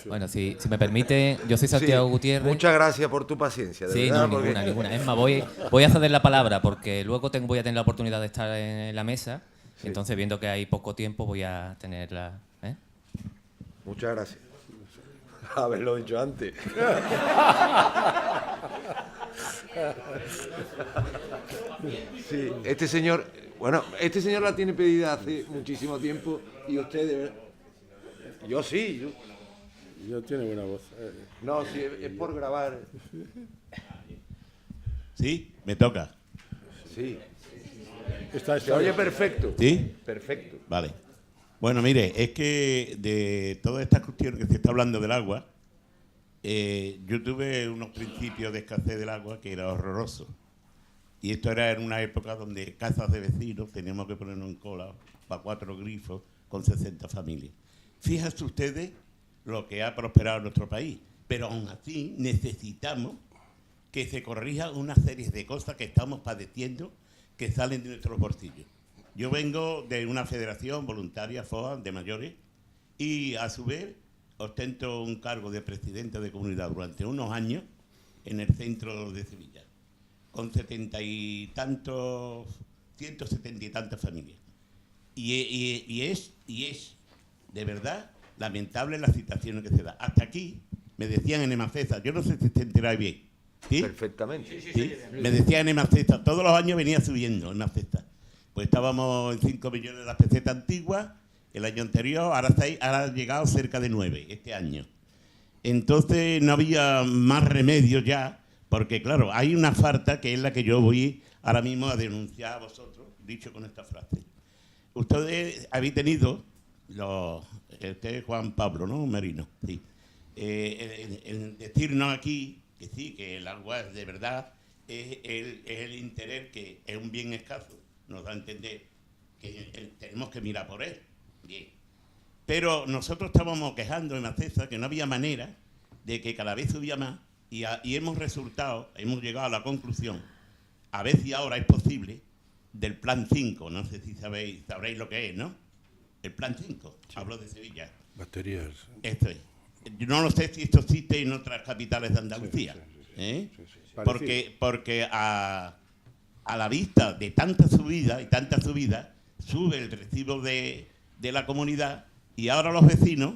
Speaker 14: Bueno, si me permite, yo soy Santiago Gutiérrez.
Speaker 10: Muchas gracias por tu paciencia. De verdad,
Speaker 14: no, ninguna. Es más, voy a ceder la palabra porque luego voy a tener la oportunidad de estar en la mesa. Sí. Entonces, viendo que hay poco tiempo, voy a tenerla.
Speaker 10: Muchas gracias. Haberlo dicho antes. Sí, este señor la tiene pedida hace muchísimo tiempo y usted yo sí.
Speaker 3: Yo tiene buena voz.
Speaker 10: No, sí, es por grabar.
Speaker 15: Sí, me toca.
Speaker 10: Sí.
Speaker 3: Se
Speaker 10: oye perfecto.
Speaker 15: ¿Sí?
Speaker 10: Perfecto.
Speaker 15: Vale. Bueno, mire, es que de toda esta cuestión que se está hablando del agua, yo tuve unos principios de escasez del agua que era horroroso. Y esto era en una época donde casas de vecinos teníamos que ponernos en cola para 4 grifos con 60 familias. Fíjense ustedes lo que ha prosperado en nuestro país, pero aún así necesitamos que se corrija una serie de cosas que estamos padeciendo que salen de nuestros bolsillos. Yo vengo de una federación voluntaria, FOA, de mayores, y a su vez ostento un cargo de presidente de comunidad durante unos años en el centro de Sevilla, con 170 y tantas familias. Y es, de verdad, lamentable las situaciones que se dan. Hasta aquí, me decían en Emacesa, yo no sé si te enteráis bien. ¿Sí?
Speaker 10: Perfectamente.
Speaker 15: ¿Sí? Me decían en Emacesa, todos los años venía subiendo en Emacesa. Pues estábamos en 5 millones de las pesetas antiguas el año anterior, ahora ha llegado cerca de 9 este año. Entonces no había más remedio ya, porque claro, hay una falta que es la que yo voy ahora mismo a denunciar a vosotros, dicho con esta frase. Ustedes habéis tenido, este es Juan Pablo, ¿no? Merino, sí. En decirnos aquí que sí, que el agua de verdad es el interés, que es un bien escaso, nos da a entender que tenemos que mirar por él. Bien. Pero nosotros estábamos quejando en Macesa que no había manera de que cada vez subía más y hemos llegado a la conclusión, a ver si ahora es posible, del Plan 5. No sé si sabréis lo que es, ¿no? El Plan 5, sí. Hablo de Sevilla.
Speaker 3: Baterías.
Speaker 15: Esto es. Yo no lo sé si esto existe en otras capitales de Andalucía. Sí. Porque a la vista de tanta subida, sube el recibo de la comunidad y ahora los vecinos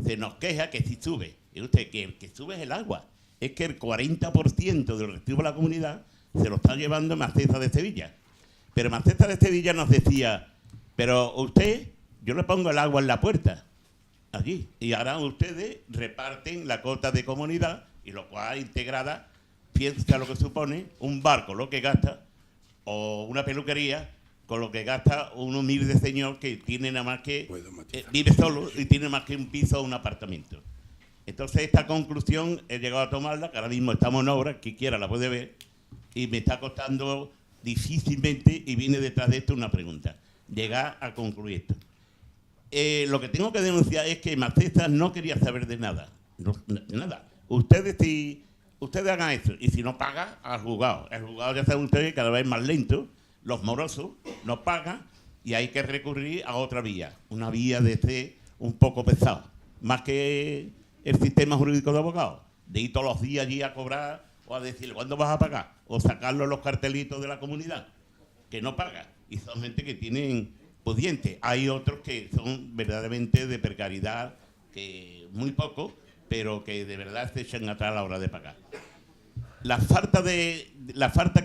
Speaker 15: se nos quejan que si sube. Y usted, que el que sube es el agua. Es que el 40% del recibo de la comunidad se lo está llevando Macesa de Sevilla. Pero Macesa de Sevilla nos decía, pero usted, yo le pongo el agua en la puerta, allí. Y ahora ustedes reparten la cota de comunidad y lo cual integrada, piensa lo que supone un barco, lo que gasta, o una peluquería, con lo que gasta un humilde señor que tiene nada más que vive solo y tiene más que un piso o un apartamento. Entonces esta conclusión he llegado a tomarla, que ahora mismo estamos en obra, quien quiera la puede ver, y me está costando difícilmente, y viene detrás de esto una pregunta, llegar a concluir esto. Lo que tengo que denunciar es que Macesa no quería saber de nada, de nada. Ustedes hagan esto, y si no paga, al juzgado. El juzgado, ya saben ustedes, cada vez más lento. Los morosos no pagan y hay que recurrir a otra vía, una vía de este un poco pesado, más que el sistema jurídico de abogados, de ir todos los días allí a cobrar o a decirle cuándo vas a pagar, o sacarlo en los cartelitos de la comunidad, que no paga, y son gente que tienen pudiente. Hay otros que son verdaderamente de precariedad, que muy poco, pero que de verdad se echan atrás a la hora de pagar. La falta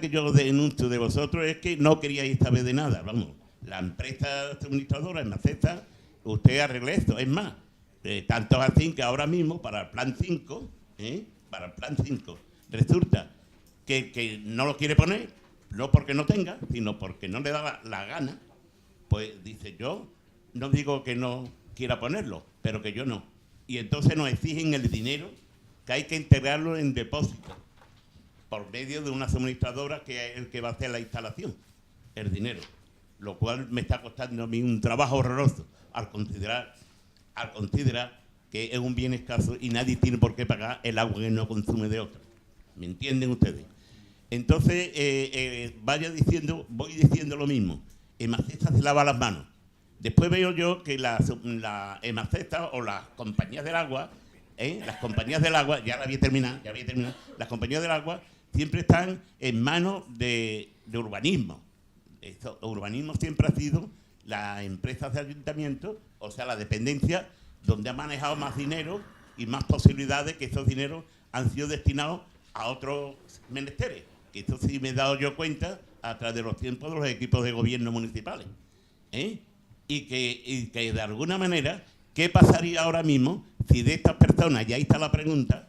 Speaker 15: que yo denuncio de vosotros es que no queríais saber de nada. Vamos, la empresa suministradora en Macesa, usted arregle esto. Es más, tanto así que ahora mismo para el Plan 5, resulta que no lo quiere poner, no porque no tenga, sino porque no le da la gana. Pues dice, yo no digo que no quiera ponerlo, pero que yo no. Y entonces nos exigen el dinero, que hay que integrarlo en depósito, por medio de una suministradora que es el que va a hacer la instalación, el dinero, lo cual me está costando a mí un trabajo horroroso al considerar que es un bien escaso y nadie tiene por qué pagar el agua que no consume de otro. ¿Me entienden ustedes? Entonces, voy diciendo lo mismo. Emacesa se lava las manos. Después veo yo que la Emacesa o las compañías del agua, las compañías del agua, ya voy a terminar, las compañías del agua siempre están en manos de urbanismo. Urbanismo siempre ha sido las empresas de ayuntamiento, o sea, la dependencia donde ha manejado más dinero y más posibilidades, que esos dineros han sido destinados a otros menesteres. Que esto sí me he dado yo cuenta a través de los tiempos de los equipos de gobierno municipales. Y que de alguna manera, ¿qué pasaría ahora mismo si de estas personas, y ahí está la pregunta,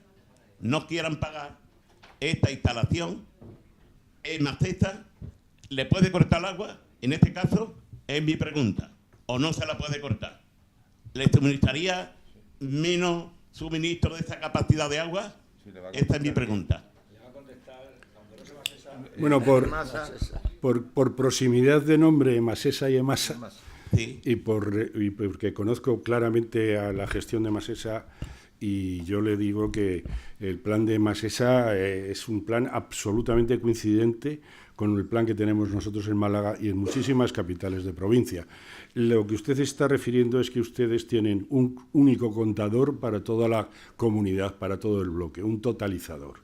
Speaker 15: no quieran pagar esta instalación? ¿En Macesa le puede cortar el agua? En este caso, es mi pregunta. ¿O no se la puede cortar? ¿Le suministraría menos suministro de esa capacidad de agua? Esta es mi pregunta.
Speaker 3: Bueno, por proximidad de nombre, Macesa y Emasa, sí. y porque conozco claramente a la gestión de Macesa, y yo le digo que el plan de Macesa es un plan absolutamente coincidente con el plan que tenemos nosotros en Málaga y en muchísimas capitales de provincia. Lo que usted está refiriendo es que ustedes tienen un único contador para toda la comunidad, para todo el bloque, un totalizador.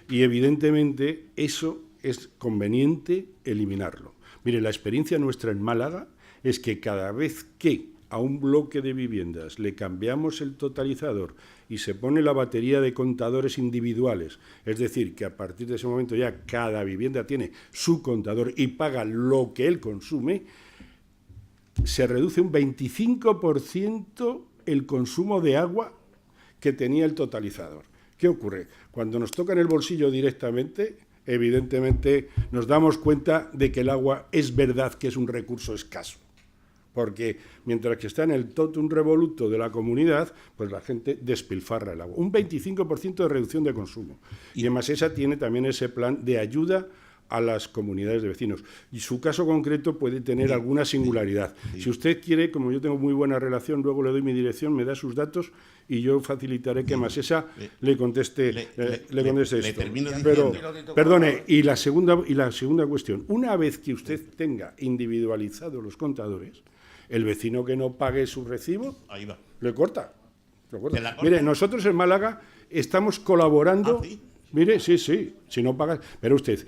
Speaker 3: Y evidentemente eso es conveniente eliminarlo. Mire, la experiencia nuestra en Málaga es que cada vez que a un bloque de viviendas le cambiamos el totalizador y se pone la batería de contadores individuales, es decir, que a partir de ese momento ya cada vivienda tiene su contador y paga lo que él consume, se reduce un 25% el consumo de agua que tenía el totalizador. ¿Qué ocurre? Cuando nos toca en el bolsillo directamente, evidentemente nos damos cuenta de que el agua es verdad que es un recurso escaso. Porque mientras que está en el totum revoluto de la comunidad, pues la gente despilfarra el agua. Un 25% de reducción de consumo. Y además esa tiene también ese plan de ayuda a las comunidades de vecinos. Y su caso concreto puede tener alguna singularidad. Si usted quiere, como yo tengo muy buena relación, luego le doy mi dirección, me da sus datos y yo facilitaré que Masesa le conteste esto. Pero, perdone, y la segunda cuestión. Una vez que usted tenga individualizados los contadores, el vecino que no pague su recibo, ahí va, le corta. Mire, nosotros en Málaga estamos colaborando. ¿Sí? Mire, sí, si no paga. Pero usted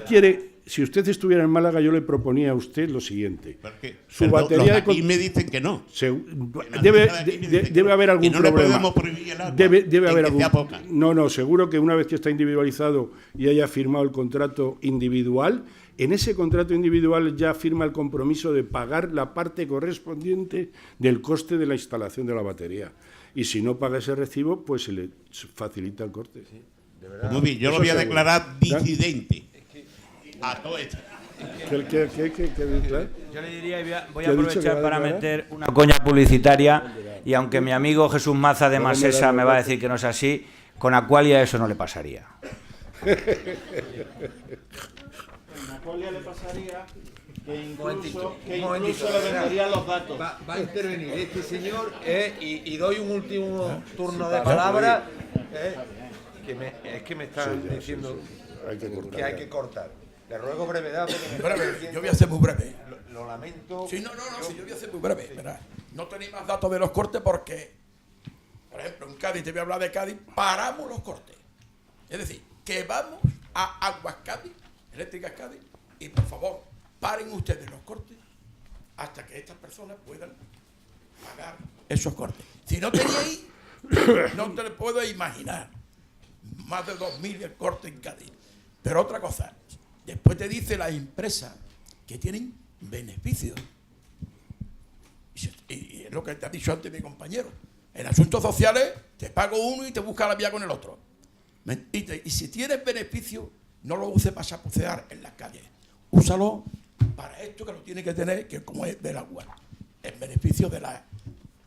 Speaker 3: quiere, si usted estuviera en Málaga, yo le proponía a usted lo siguiente. Su batería de
Speaker 15: me dicen que no.
Speaker 3: Debe haber algún
Speaker 15: no
Speaker 3: problema.
Speaker 15: Le podemos prohibir el agua,
Speaker 3: debe haber algún.
Speaker 15: Poca.
Speaker 3: No, seguro que una vez que está individualizado y haya firmado el contrato individual, en ese contrato individual ya firma el compromiso de pagar la parte correspondiente del coste de la instalación de la batería. Y si no paga ese recibo, pues se le facilita el corte. Sí,
Speaker 15: de verdad. Muy bien, yo lo voy a declarar disidente a todo esto.
Speaker 4: Yo le diría, voy a aprovechar para meter una coña publicitaria, y aunque mi amigo Jesús Maza de Masesa me va a decir que no es así, con Aqualia eso no le pasaría.
Speaker 5: Aqualia le pasaría que incluso le venderían los datos.
Speaker 10: Va a intervenir este señor y doy un último turno de palabra. Es que me están diciendo que hay que cortar. Le ruego brevedad.
Speaker 16: Yo voy a ser muy breve.
Speaker 10: Lo lamento.
Speaker 16: Sí, no, yo voy a ser muy breve. Verá, no tenéis más datos de los cortes porque, por ejemplo, en Cádiz, te voy a hablar de Cádiz, paramos los cortes. Es decir, que vamos a Aguas Cádiz, Eléctricas Cádiz, y por favor, paren ustedes los cortes hasta que estas personas puedan pagar esos cortes. Si no teníais, no te lo puedo imaginar. Más de 2.000 el corte en Cádiz. Pero otra cosa, después te dice la empresa que tienen beneficios. Y es lo que te ha dicho antes mi compañero. En asuntos sociales te pago uno y te busca la vía con el otro. Y si tienes beneficio, no lo uses para chapucear en las calles. Úsalo para esto que lo tiene que tener, que como es del agua. En beneficio de la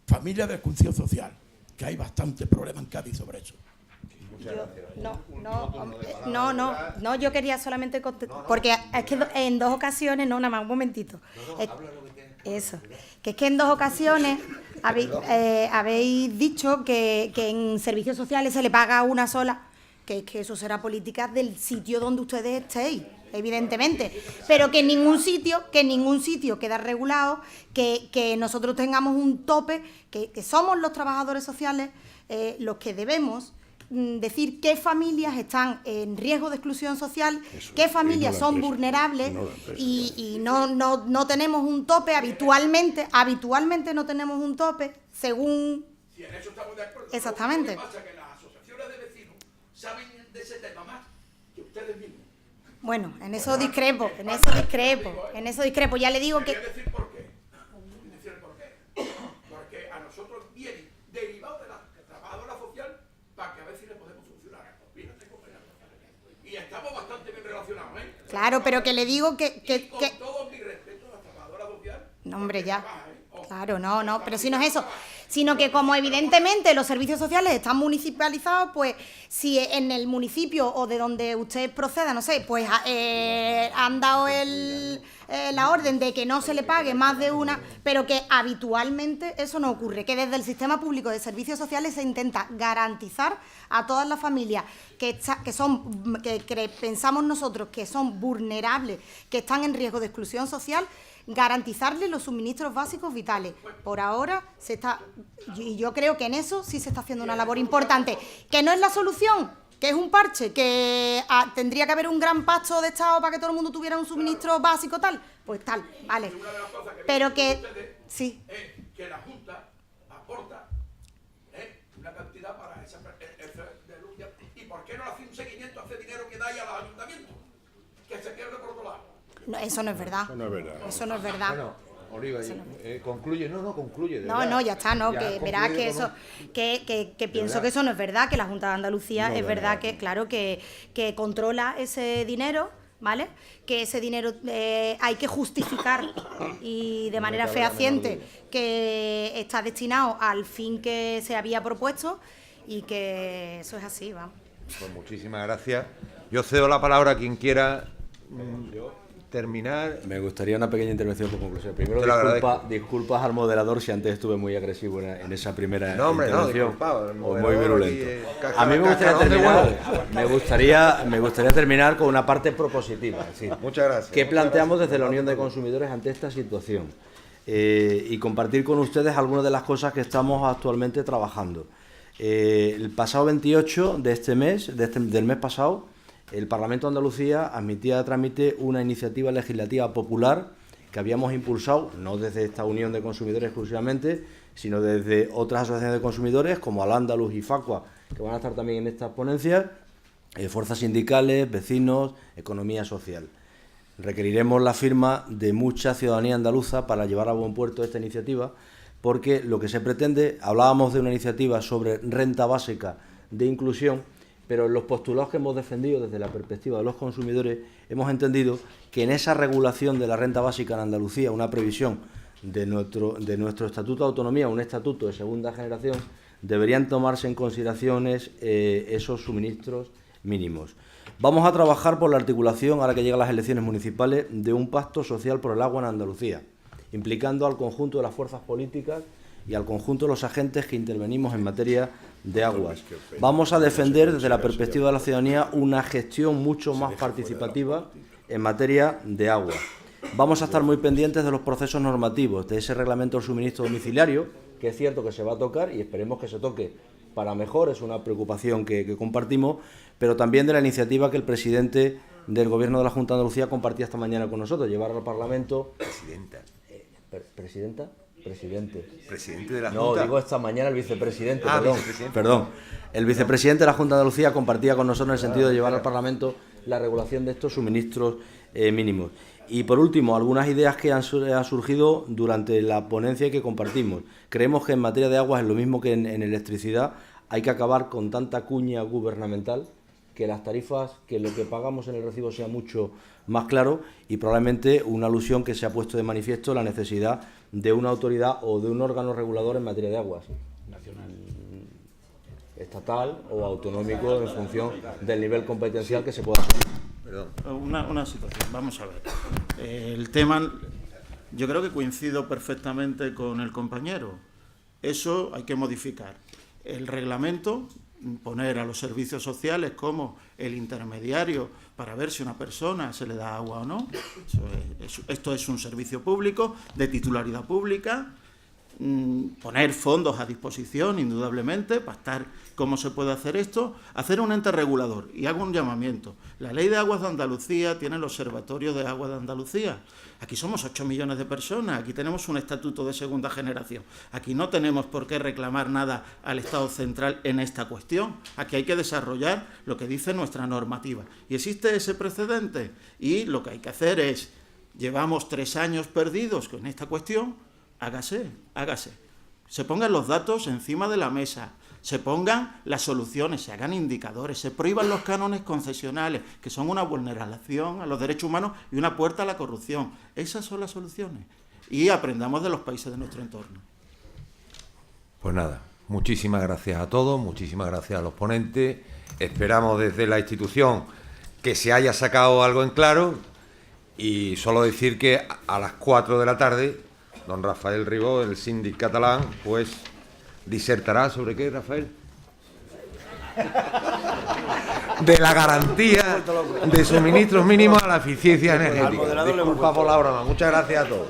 Speaker 16: familia de exclusión social, que hay bastante problema en Cádiz sobre eso.
Speaker 7: No, yo quería solamente contestar, porque es que en dos ocasiones, nada más, un momentito. Eso, que es que en dos ocasiones habéis dicho que en servicios sociales se le paga una sola, que es que eso será política del sitio donde ustedes estéis, evidentemente, pero que en ningún sitio queda regulado que nosotros tengamos un tope, que somos los trabajadores sociales los que debemos decir qué familias están en riesgo de exclusión social, qué familias son vulnerables, y no tenemos un tope habitualmente no tenemos un tope según.
Speaker 16: Sí, en eso estamos de acuerdo.
Speaker 7: Exactamente.
Speaker 16: Lo que pasa es que las asociaciones de vecinos saben de ese tema más que ustedes mismos.
Speaker 7: Bueno, en eso discrepo, ya le digo que.
Speaker 16: Decir por qué. Porque a nosotros viene derivado de la trabajadora social para que a ver si le podemos solucionar esto. Y estamos bastante bien relacionados, ¿eh?
Speaker 7: Claro, pero que le digo que
Speaker 16: con todo mi respeto a la trabajadora social.
Speaker 7: No, hombre, ya. Claro, no, pero si no es eso. sino que como evidentemente los servicios sociales están municipalizados, pues si en el municipio o de donde usted proceda, no sé, pues han dado la orden de que no se le pague más de una, pero que habitualmente eso no ocurre, que desde el sistema público de servicios sociales se intenta garantizar a todas las familias que pensamos nosotros que son vulnerables, que están en riesgo de exclusión social, garantizarles los suministros básicos vitales. Por ahora se está, y yo creo que en eso sí se está haciendo una labor importante, que no es la solución, que es un parche, que tendría que haber un gran pacto de Estado para que todo el mundo tuviera un suministro básico tal, pues tal, vale. Pero que sí.
Speaker 16: Que la Junta aporta una cantidad para esa denuncia. ¿Y por qué no hace un seguimiento a ese dinero que da ahí a los ayuntamientos? Que se pierde por otro lado.
Speaker 7: No, eso no es verdad.
Speaker 3: Eso no es verdad.
Speaker 7: Eso no es verdad.
Speaker 10: Bueno, Oliva, concluye. No, concluye.
Speaker 7: No, ya está, no, que verás que eso, que pienso que eso no es verdad, que la Junta de Andalucía es verdad que, claro, que controla ese dinero, ¿vale? Que ese dinero hay que justificar y de manera fehaciente que está destinado al fin que se había propuesto y que eso es así, vamos.
Speaker 10: Pues muchísimas gracias. Yo cedo la palabra a quien quiera terminar.
Speaker 9: Me gustaría una pequeña intervención por conclusión. Primero,
Speaker 10: Te lo
Speaker 9: disculpas al moderador si antes estuve muy agresivo en esa primera intervención.
Speaker 10: No,
Speaker 9: o muy virulento. A mí me gustaría terminar con una parte propositiva. Es decir,
Speaker 10: muchas gracias.
Speaker 9: ¿Qué planteamos desde la Unión de Consumidores ante esta situación? Y compartir con ustedes algunas de las cosas que estamos actualmente trabajando. El pasado 28 de este mes, del mes pasado, el Parlamento de Andalucía admitía a trámite una iniciativa legislativa popular que habíamos impulsado, no desde esta Unión de Consumidores exclusivamente, sino desde otras asociaciones de consumidores como Al-Ándalus y Facua, que van a estar también en estas ponencias, fuerzas sindicales, vecinos, economía social. Requeriremos la firma de mucha ciudadanía andaluza para llevar a buen puerto esta iniciativa, porque lo que se pretende, hablábamos de una iniciativa sobre renta básica de inclusión, pero en los postulados que hemos defendido desde la perspectiva de los consumidores, hemos entendido que en esa regulación de la renta básica en Andalucía, una previsión de nuestro Estatuto de Autonomía, un estatuto de segunda generación, deberían tomarse en consideraciones esos suministros mínimos. Vamos a trabajar por la articulación, ahora que llegan las elecciones municipales, de un pacto social por el agua en Andalucía, implicando al conjunto de las fuerzas políticas y al conjunto de los agentes que intervenimos en materia de aguas. Vamos a defender desde la perspectiva de la ciudadanía una gestión mucho más participativa en materia de agua. Vamos a estar muy pendientes de los procesos normativos, de ese reglamento del suministro domiciliario, que es cierto que se va a tocar y esperemos que se toque para mejor, es una preocupación que compartimos, pero también de la iniciativa que el presidente del Gobierno de la Junta de Andalucía compartía esta mañana con nosotros, llevar al Parlamento... ¿Presidente de la Junta. No, digo esta mañana el vicepresidente, perdón. El vicepresidente de la Junta de Andalucía compartía con nosotros en el sentido de llevar al Parlamento la regulación de estos suministros mínimos. Y por último, algunas ideas que han surgido durante la ponencia que compartimos. Creemos que en materia de aguas es lo mismo que en electricidad, hay que acabar con tanta cuña gubernamental, que las tarifas, que lo que pagamos en el recibo sea mucho más claro, y probablemente una alusión que se ha puesto de manifiesto la necesidad de una autoridad o de un órgano regulador en materia de aguas, nacional, estatal o autonómico en función del nivel competencial que se pueda asumir.
Speaker 5: Una situación, vamos a ver. El tema, yo creo que coincido perfectamente con el compañero. Eso hay que modificar. El reglamento, poner a los servicios sociales como el intermediario para ver si a una persona se le da agua o no. Esto es un servicio público, de titularidad pública. Poner fondos a disposición, indudablemente, para estar cómo se puede hacer esto, hacer un ente regulador. Y hago un llamamiento. La Ley de Aguas de Andalucía tiene el Observatorio de Aguas de Andalucía. Aquí somos 8 millones de personas, aquí tenemos un estatuto de segunda generación. Aquí no tenemos por qué reclamar nada al Estado central en esta cuestión. Aquí hay que desarrollar lo que dice nuestra normativa. Y existe ese precedente. Y lo que hay que hacer es, llevamos 3 años perdidos con esta cuestión, hágase. Se pongan los datos encima de la mesa, se pongan las soluciones, se hagan indicadores, se prohíban los cánones concesionales, que son una vulneración a los derechos humanos y una puerta a la corrupción. Esas son las soluciones. Y aprendamos de los países de nuestro entorno.
Speaker 10: Pues nada, muchísimas gracias a todos, muchísimas gracias a los ponentes. Esperamos desde la institución que se haya sacado algo en claro y solo decir que a las 4 de la tarde don Rafael Ribó, el síndic catalán, pues disertará sobre qué, Rafael. De la garantía de suministros mínimos a la eficiencia energética. Disculpa por la broma, muchas gracias a todos.